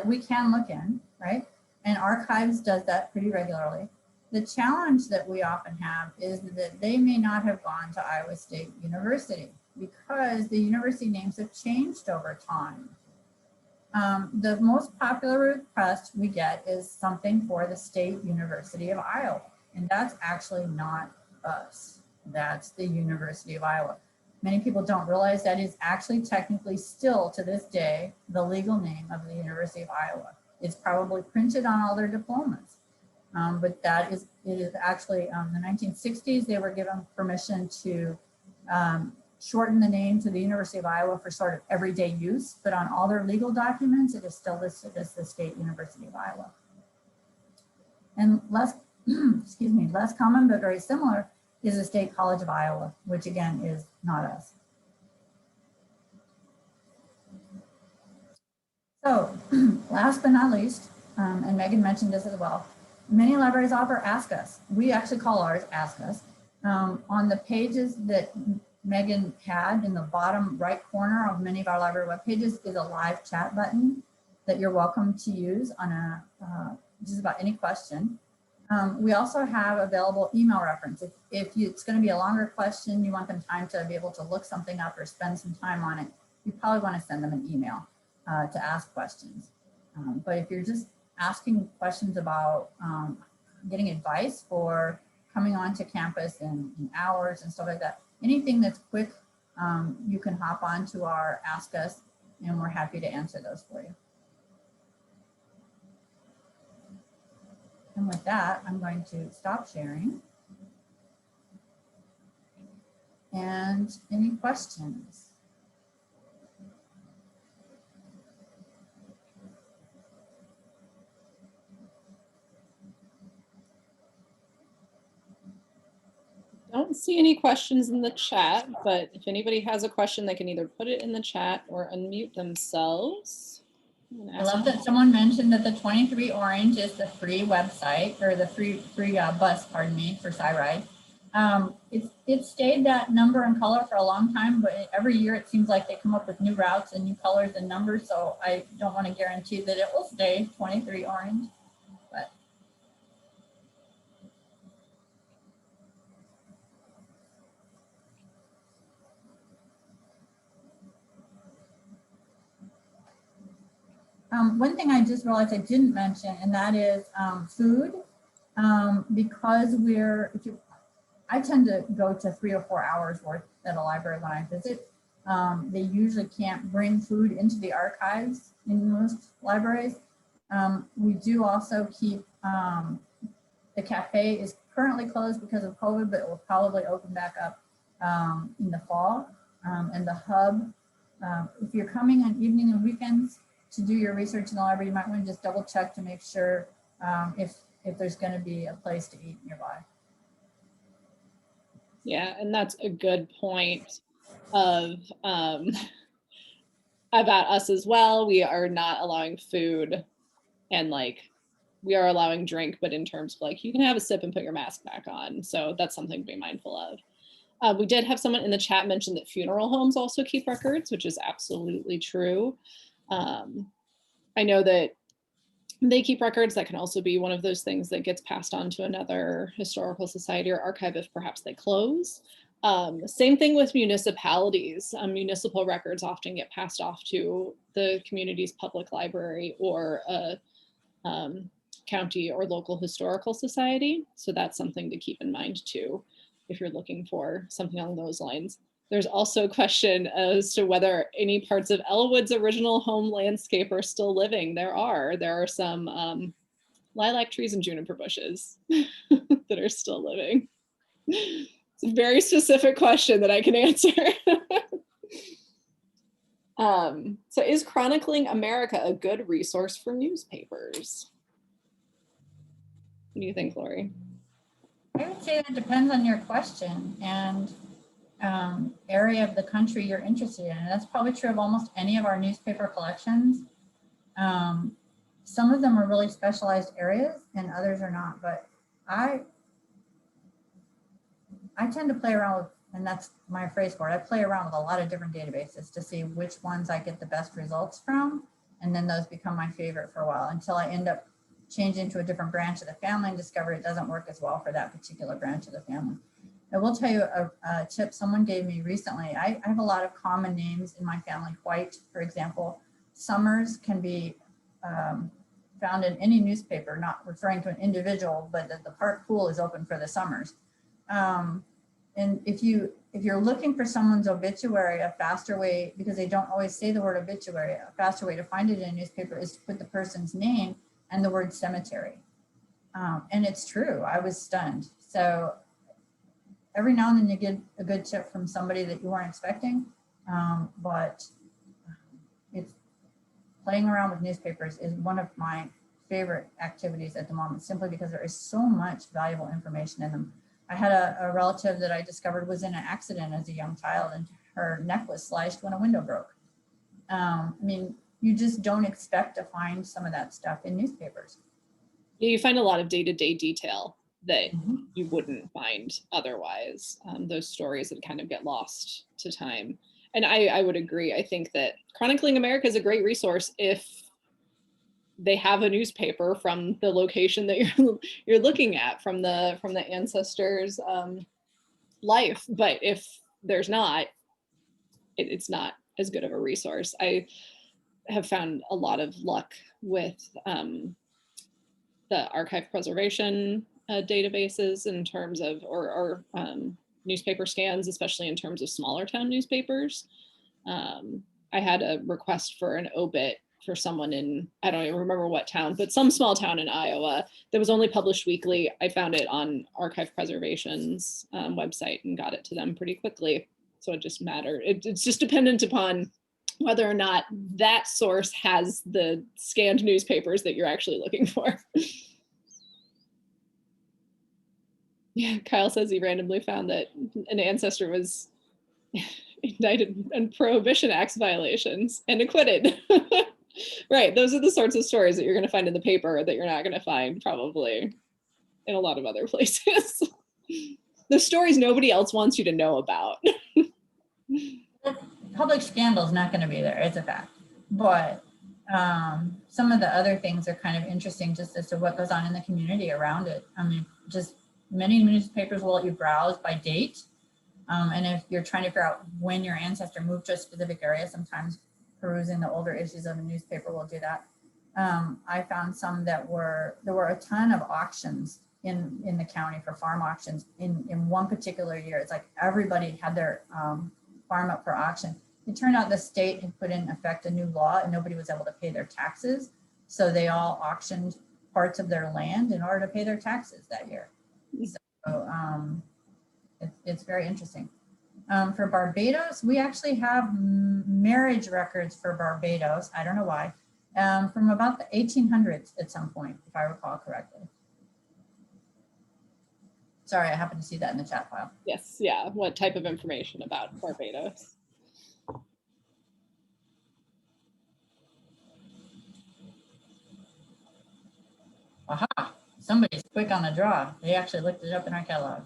we can look in, right? And archives does that pretty regularly. The challenge that we often have is that they may not have gone to Iowa State University because the university names have changed over time. The most popular request we get is something for the State University of Iowa, and that's actually not us. That's the University of Iowa. Many people don't realize that is actually technically still to this day the legal name of the University of Iowa. It's probably printed on all their diplomas, but it is actually the 1960s. They were given permission to shorten the name to the University of Iowa for sort of everyday use, but on all their legal documents, it is still listed as the State University of Iowa. And less, excuse me, less common but very similar is the State College of Iowa, which again is not us. So last but not least, and Megan mentioned this as well, many libraries offer Ask Us. We actually call ours Ask Us. On the pages that Megan had in the bottom right corner of many of our library web pages is a live chat button that you're welcome to use on just about any question. We also have available email reference. If it's going to be a longer question, you want them time to be able to look something up or spend some time on it, you probably want to send them an email to ask questions. But if you're just asking questions about getting advice for coming onto campus in hours and stuff like that, anything that's quick, you can hop on to our Ask Us, and we're happy to answer those for you. And with that, I'm going to stop sharing. And any questions? Don't see any questions in the chat, but if anybody has a question, they can either put it in the chat or unmute themselves. I love that someone mentioned that the 23 Orange is the free website, or the free bus, pardon me, for SciRide. It stayed that number and color for a long time, but every year it seems like they come up with new routes and new colors and numbers, so I don't want to guarantee that it will stay 23 Orange. But one thing I just realized I didn't mention, and that is food. Because I tend to go to 3 or 4 hours worth at a library when I visit. They usually can't bring food into the archives in most libraries. We do also keep, the cafe is currently closed because of COVID, but it will probably open back up in the fall. And the hub, if you're coming on evening and weekends to do your research in the library, you might want to just double check to make sure if there's going to be a place to eat nearby. Yeah, and that's a good point of about us as well. We are not allowing food, and like we are allowing drink, but in terms of like you can have a sip and put your mask back on. So that's something to be mindful of. We did have someone in the chat mention that funeral homes also keep records, which is absolutely true. I know that they keep records. That can also be one of those things that gets passed on to another historical society or archive if perhaps they close. Same thing with municipalities. Municipal records often get passed off to the community's public library or a county or local historical society. So that's something to keep in mind too, if you're looking for something along those lines. There's also a question as to whether any parts of Elwood's original home landscape are still living. There are some lilac trees and juniper bushes that are still living. It's a very specific question that I can answer. So is Chronicling America a good resource for newspapers? What do you think, Lori? I would say that depends on your question and area of the country you're interested in. And that's probably true of almost any of our newspaper collections. Some of them are really specialized areas and others are not, but I tend to play around with, and that's my phrase for it, I play around with a lot of different databases to see which ones I get the best results from. And then those become my favorite for a while until I end up change into a different branch of the family and discover it doesn't work as well for that particular branch of the family. I will tell you a tip someone gave me recently. I have a lot of common names in my family. White, for example. Summers can be found in any newspaper, not referring to an individual, but that the park pool is open for the summers. And if you're looking for someone's obituary, a faster way, because they don't always say the word obituary, a faster way to find it in a newspaper is to put the person's name and the word cemetery. And it's true, I was stunned. So every now and then you get a good tip from somebody that you weren't expecting, but it's playing around with newspapers is one of my favorite activities at the moment, simply because there is so much valuable information in them. I had a relative that I discovered was in an accident as a young child and her neck was sliced when a window broke. I mean, you just don't expect to find some of that stuff in newspapers. Yeah, you find a lot of day-to-day detail that you wouldn't find otherwise. Those stories that kind of get lost to time. And I would agree. I think that Chronicling America is a great resource if they have a newspaper from the location that you're looking at, from the ancestor's life. But if there's not, it's not as good of a resource. I have found a lot of luck with the archive preservation databases in terms of, or newspaper scans, especially in terms of smaller town newspapers. I had a request for an obit for someone in, I don't even remember what town, but some small town in Iowa that was only published weekly. I found it on Archive Preservation's website and got it to them pretty quickly. So it just mattered. It's just dependent upon whether or not that source has the scanned newspapers that you're actually looking for. Yeah, Kyle says he randomly found that an ancestor was indicted on Prohibition Act's violations and acquitted. Right, those are the sorts of stories that you're going to find in the paper that you're not going to find probably in a lot of other places. The stories nobody else wants you to know about. Public scandal is not going to be there, it's a fact. But some of the other things are kind of interesting just as to what goes on in the community around it. I mean, just many newspapers will let you browse by date. And if you're trying to figure out when your ancestor moved to a specific area, sometimes perusing the older issues of a newspaper will do that. I found some that there were a ton of auctions in the county for farm auctions in one particular year. It's like everybody had their farm up for auction. It turned out the state had put in effect a new law and nobody was able to pay their taxes. So they all auctioned parts of their land in order to pay their taxes that year. So it's very interesting. For Barbados, we actually have marriage records for Barbados. I don't know why, from about the 1800s at some point, if I recall correctly. Sorry, I happened to see that in the chat file. Yes, yeah. What type of information about Barbados? Aha, somebody's quick on the draw. They actually looked it up in our catalog.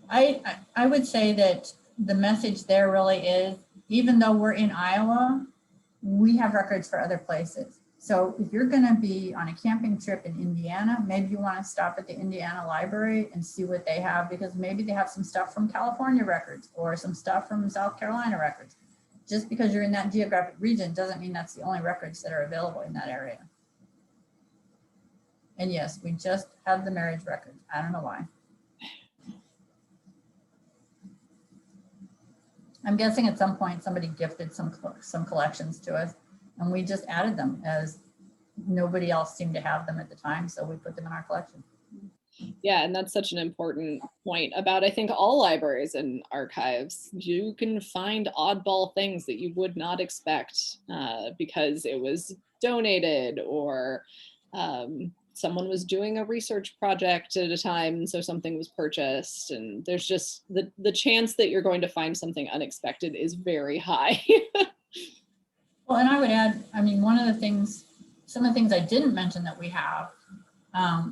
I would say that the message there really is, even though we're in Iowa, we have records for other places. So if you're going to be on a camping trip in Indiana, maybe you want to stop at the Indiana Library and see what they have, because maybe they have some stuff from California records or some stuff from South Carolina records. Just because you're in that geographic region doesn't mean that's the only records that are available in that area. And yes, we just have the marriage records. I don't know why. I'm guessing at some point somebody gifted some collections to us and we just added them, as nobody else seemed to have them at the time. So we put them in our collection. Yeah, and that's such an important point about, I think, all libraries and archives. You can find oddball things that you would not expect because it was donated, or someone was doing a research project at a time, so something was purchased, and there's just the chance that you're going to find something unexpected is very high. Well, and I would add, I mean, some of the things I didn't mention that we have,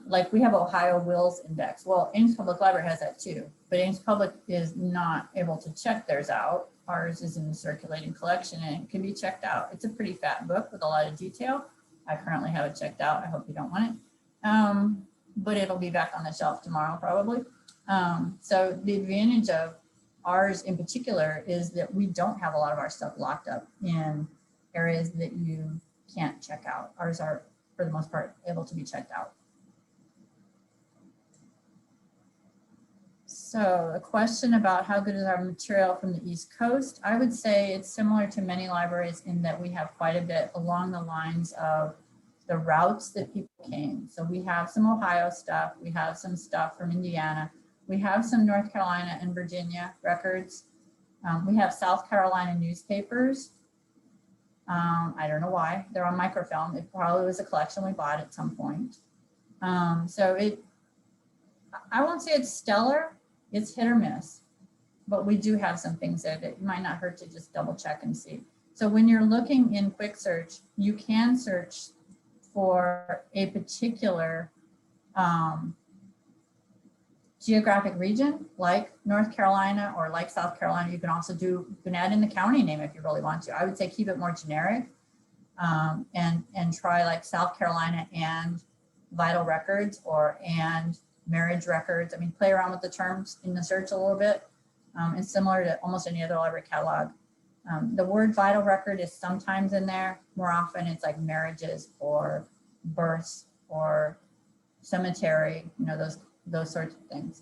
like we have Ohio Wills Index. Well, Ames Public Library has that too, but Ames Public is not able to check theirs out. ours is in the circulating collection and it can be checked out. It's a pretty fat book with a lot of detail. I currently have it checked out. I hope you don't want it. But it'll be back on the shelf tomorrow probably. So the advantage of ours in particular is that we don't have a lot of our stuff locked up in areas that you can't check out. Ours are, for the most part, able to be checked out. So a question about how good is our material from the East Coast? I would say it's similar to many libraries in that we have quite a bit along the lines of the routes that people came. So we have some Ohio stuff, we have some stuff from Indiana, we have some North Carolina and Virginia records. We have South Carolina newspapers. I don't know why, they're on microfilm. It probably was a collection we bought at some point. So I won't say it's stellar, it's hit or miss, but we do have some things there that it might not hurt to just double check and see. So when you're looking in quick search, you can search for a particular geographic region like North Carolina or like South Carolina. You can also you can add in the county name if you really want to. I would say keep it more generic and try like South Carolina and vital records or and marriage records. I mean, play around with the terms in the search a little bit. It's similar to almost any other library catalog. The word vital record is sometimes in there. More often it's like marriages or births or cemetery, you know, those sorts of things.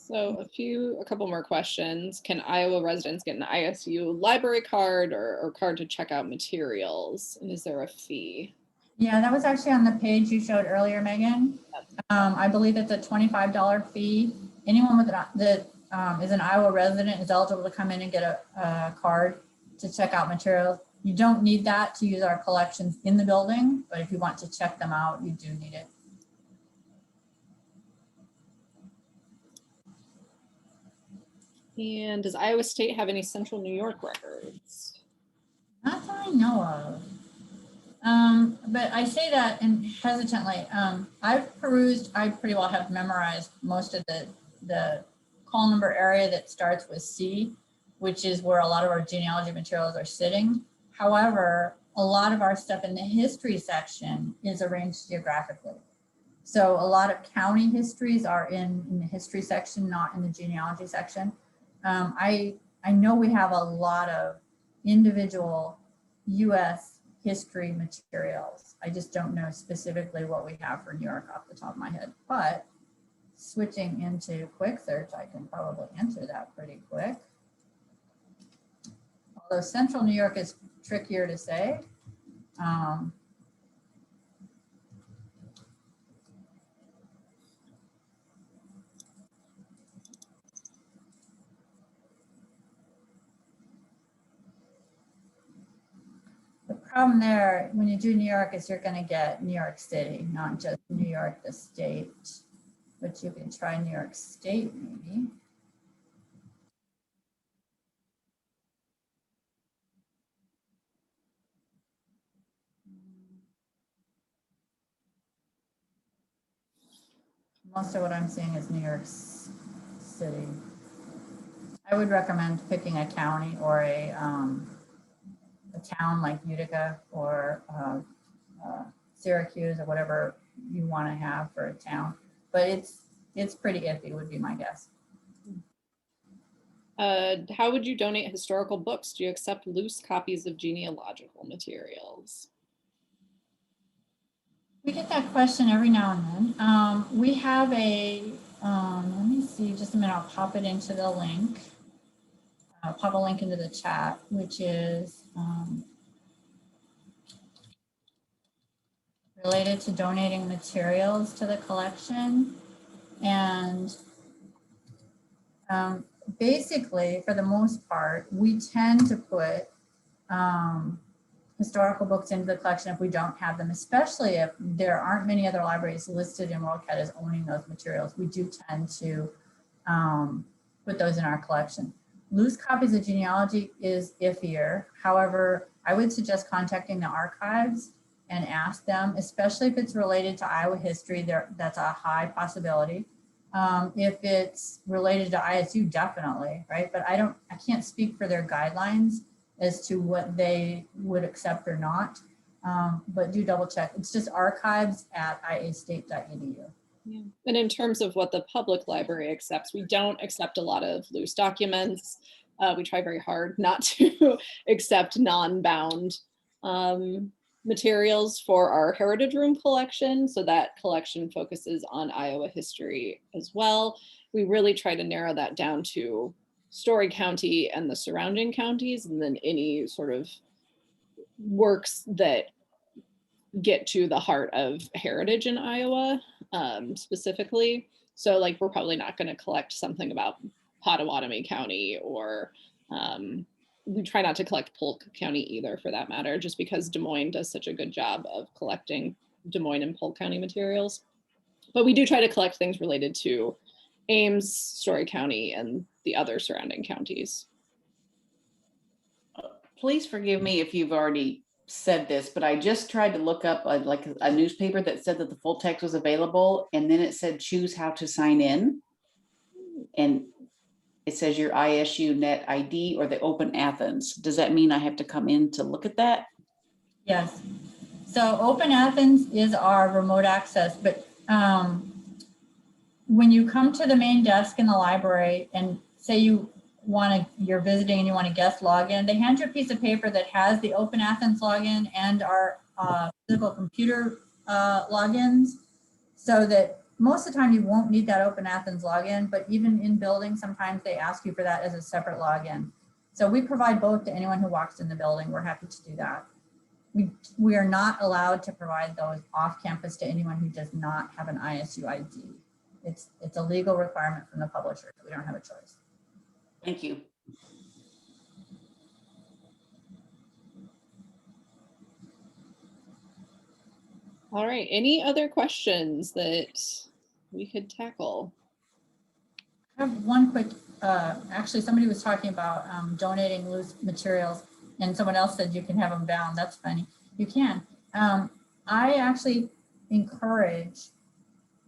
So a couple more questions. Can Iowa residents get an ISU library card or card to check out materials? And is there a fee? Yeah, that was actually on the page you showed earlier, Megan. I believe it's a $25 fee. Anyone with that is an Iowa resident is eligible to come in and get a card to check out materials. You don't need that to use our collections in the building, but if you want to check them out, you do need it. And does Iowa State have any Central New York records? Not that I know of. But I say that and hesitantly. I've perused, I pretty well have memorized most of the call number area that starts with C, which is where a lot of our genealogy materials are sitting. However, a lot of our stuff in the history section is arranged geographically. So a lot of county histories are in the history section, not in the genealogy section. I know we have a lot of individual US history materials. I just don't know specifically what we have for New York off the top of my head, but switching into quick search, I can probably answer that pretty quick. Although Central New York is trickier to say. The problem there, when you do New York, is you're going to get New York City, not just New York, the state. But you can try New York State, maybe. Most of what I'm seeing is New York City. I would recommend picking a county or a town like Utica or Syracuse or whatever you want to have for a town. But it's pretty iffy, would be my guess. How would you donate historical books? Do you accept loose copies of genealogical materials? We get that question every now and then. We have a, let me see, just a minute, I'll pop it into the link. I'll pop a link into the chat, which is related to donating materials to the collection. And basically, for the most part, we tend to put historical books into the collection if we don't have them, especially if there aren't many other libraries listed in WorldCat as owning those materials. We do tend to put those in our collection. Loose copies of genealogy is iffier. However, I would suggest contacting the archives and ask them, especially if it's related to Iowa history, that's a high possibility. If it's related to ISU, definitely, right? But I can't speak for their guidelines as to what they would accept or not. But do double check. It's just archives@iastate.edu. Yeah. And in terms of what the public library accepts, we don't accept a lot of loose documents. We try very hard not to accept non-bound materials for our Heritage Room collection. So that collection focuses on Iowa history as well. We really try to narrow that down to Story County and the surrounding counties, and then any sort of works that get to the heart of heritage in Iowa specifically. So like, we're probably not going to collect something about Potawatomi County, or we try not to collect Polk County either, for that matter, just because Des Moines does such a good job of collecting Des Moines and Polk County materials. But we do try to collect things related to Ames, Story County, and the other surrounding counties. Please forgive me if you've already said this, but I just tried to look up like a newspaper that said that the full text was available, and then it said choose how to sign in, and it says your ISU net ID or the Open Athens. Does that mean I have to come in to look at that? Yes. So Open Athens is our remote access, but when you come to the main desk in the library and say you're visiting and you want a guest login, they hand you a piece of paper that has the Open Athens login and our physical computer logins, so that most of the time you won't need that Open Athens login, but even in building, sometimes they ask you for that as a separate login. So we provide both to anyone who walks in the building. We're happy to do that. We are not allowed to provide those off campus to anyone who does not have an ISU ID. It's a legal requirement from the publisher. We don't have a choice. Thank you. All right, any other questions that we could tackle? I have one quick, actually somebody was talking about donating loose materials, and someone else said you can have them bound. That's funny. You can. I actually encourage,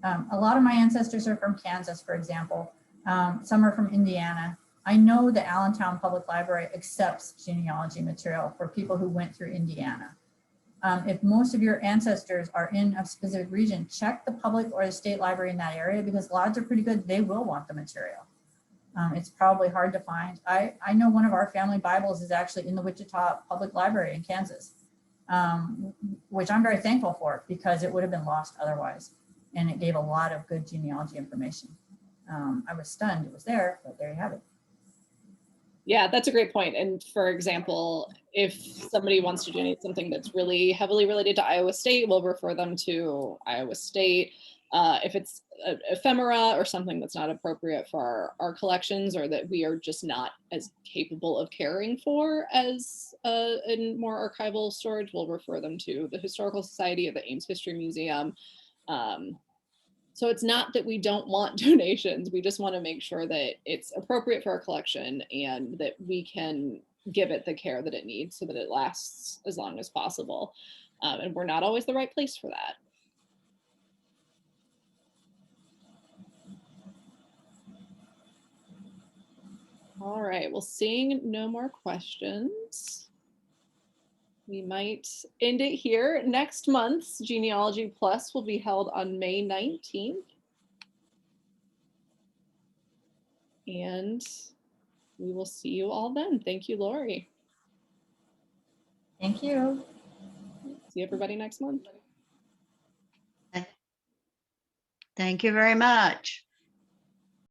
a lot of my ancestors are from Kansas, for example. Some are from Indiana. I know the Allentown Public Library accepts genealogy material for people who went through Indiana. If most of your ancestors are in a specific region, check the public or the state library in that area, because odds are pretty good they will want the material. It's probably hard to find. I know one of our family Bibles is actually in the Wichita Public Library in Kansas, which I'm very thankful for, because it would have been lost otherwise. And it gave a lot of good genealogy information. I was stunned it was there, but there you have it. Yeah, that's a great point. And for example, if somebody wants to donate something that's really heavily related to Iowa State, we'll refer them to Iowa State. If it's ephemera or something that's not appropriate for our collections, or that we are just not as capable of caring for as in more archival storage, we'll refer them to the Historical Society or the Ames History Museum. So it's not that we don't want donations, we just want to make sure that it's appropriate for our collection and that we can give it the care that it needs so that it lasts as long as possible. And we're not always the right place for that. All right, well, seeing no more questions, we might end it here. Next month's Genealogy Plus will be held on May 19th. And we will see you all then. Thank you, Lori. Thank you. See everybody next month. Thank you very much.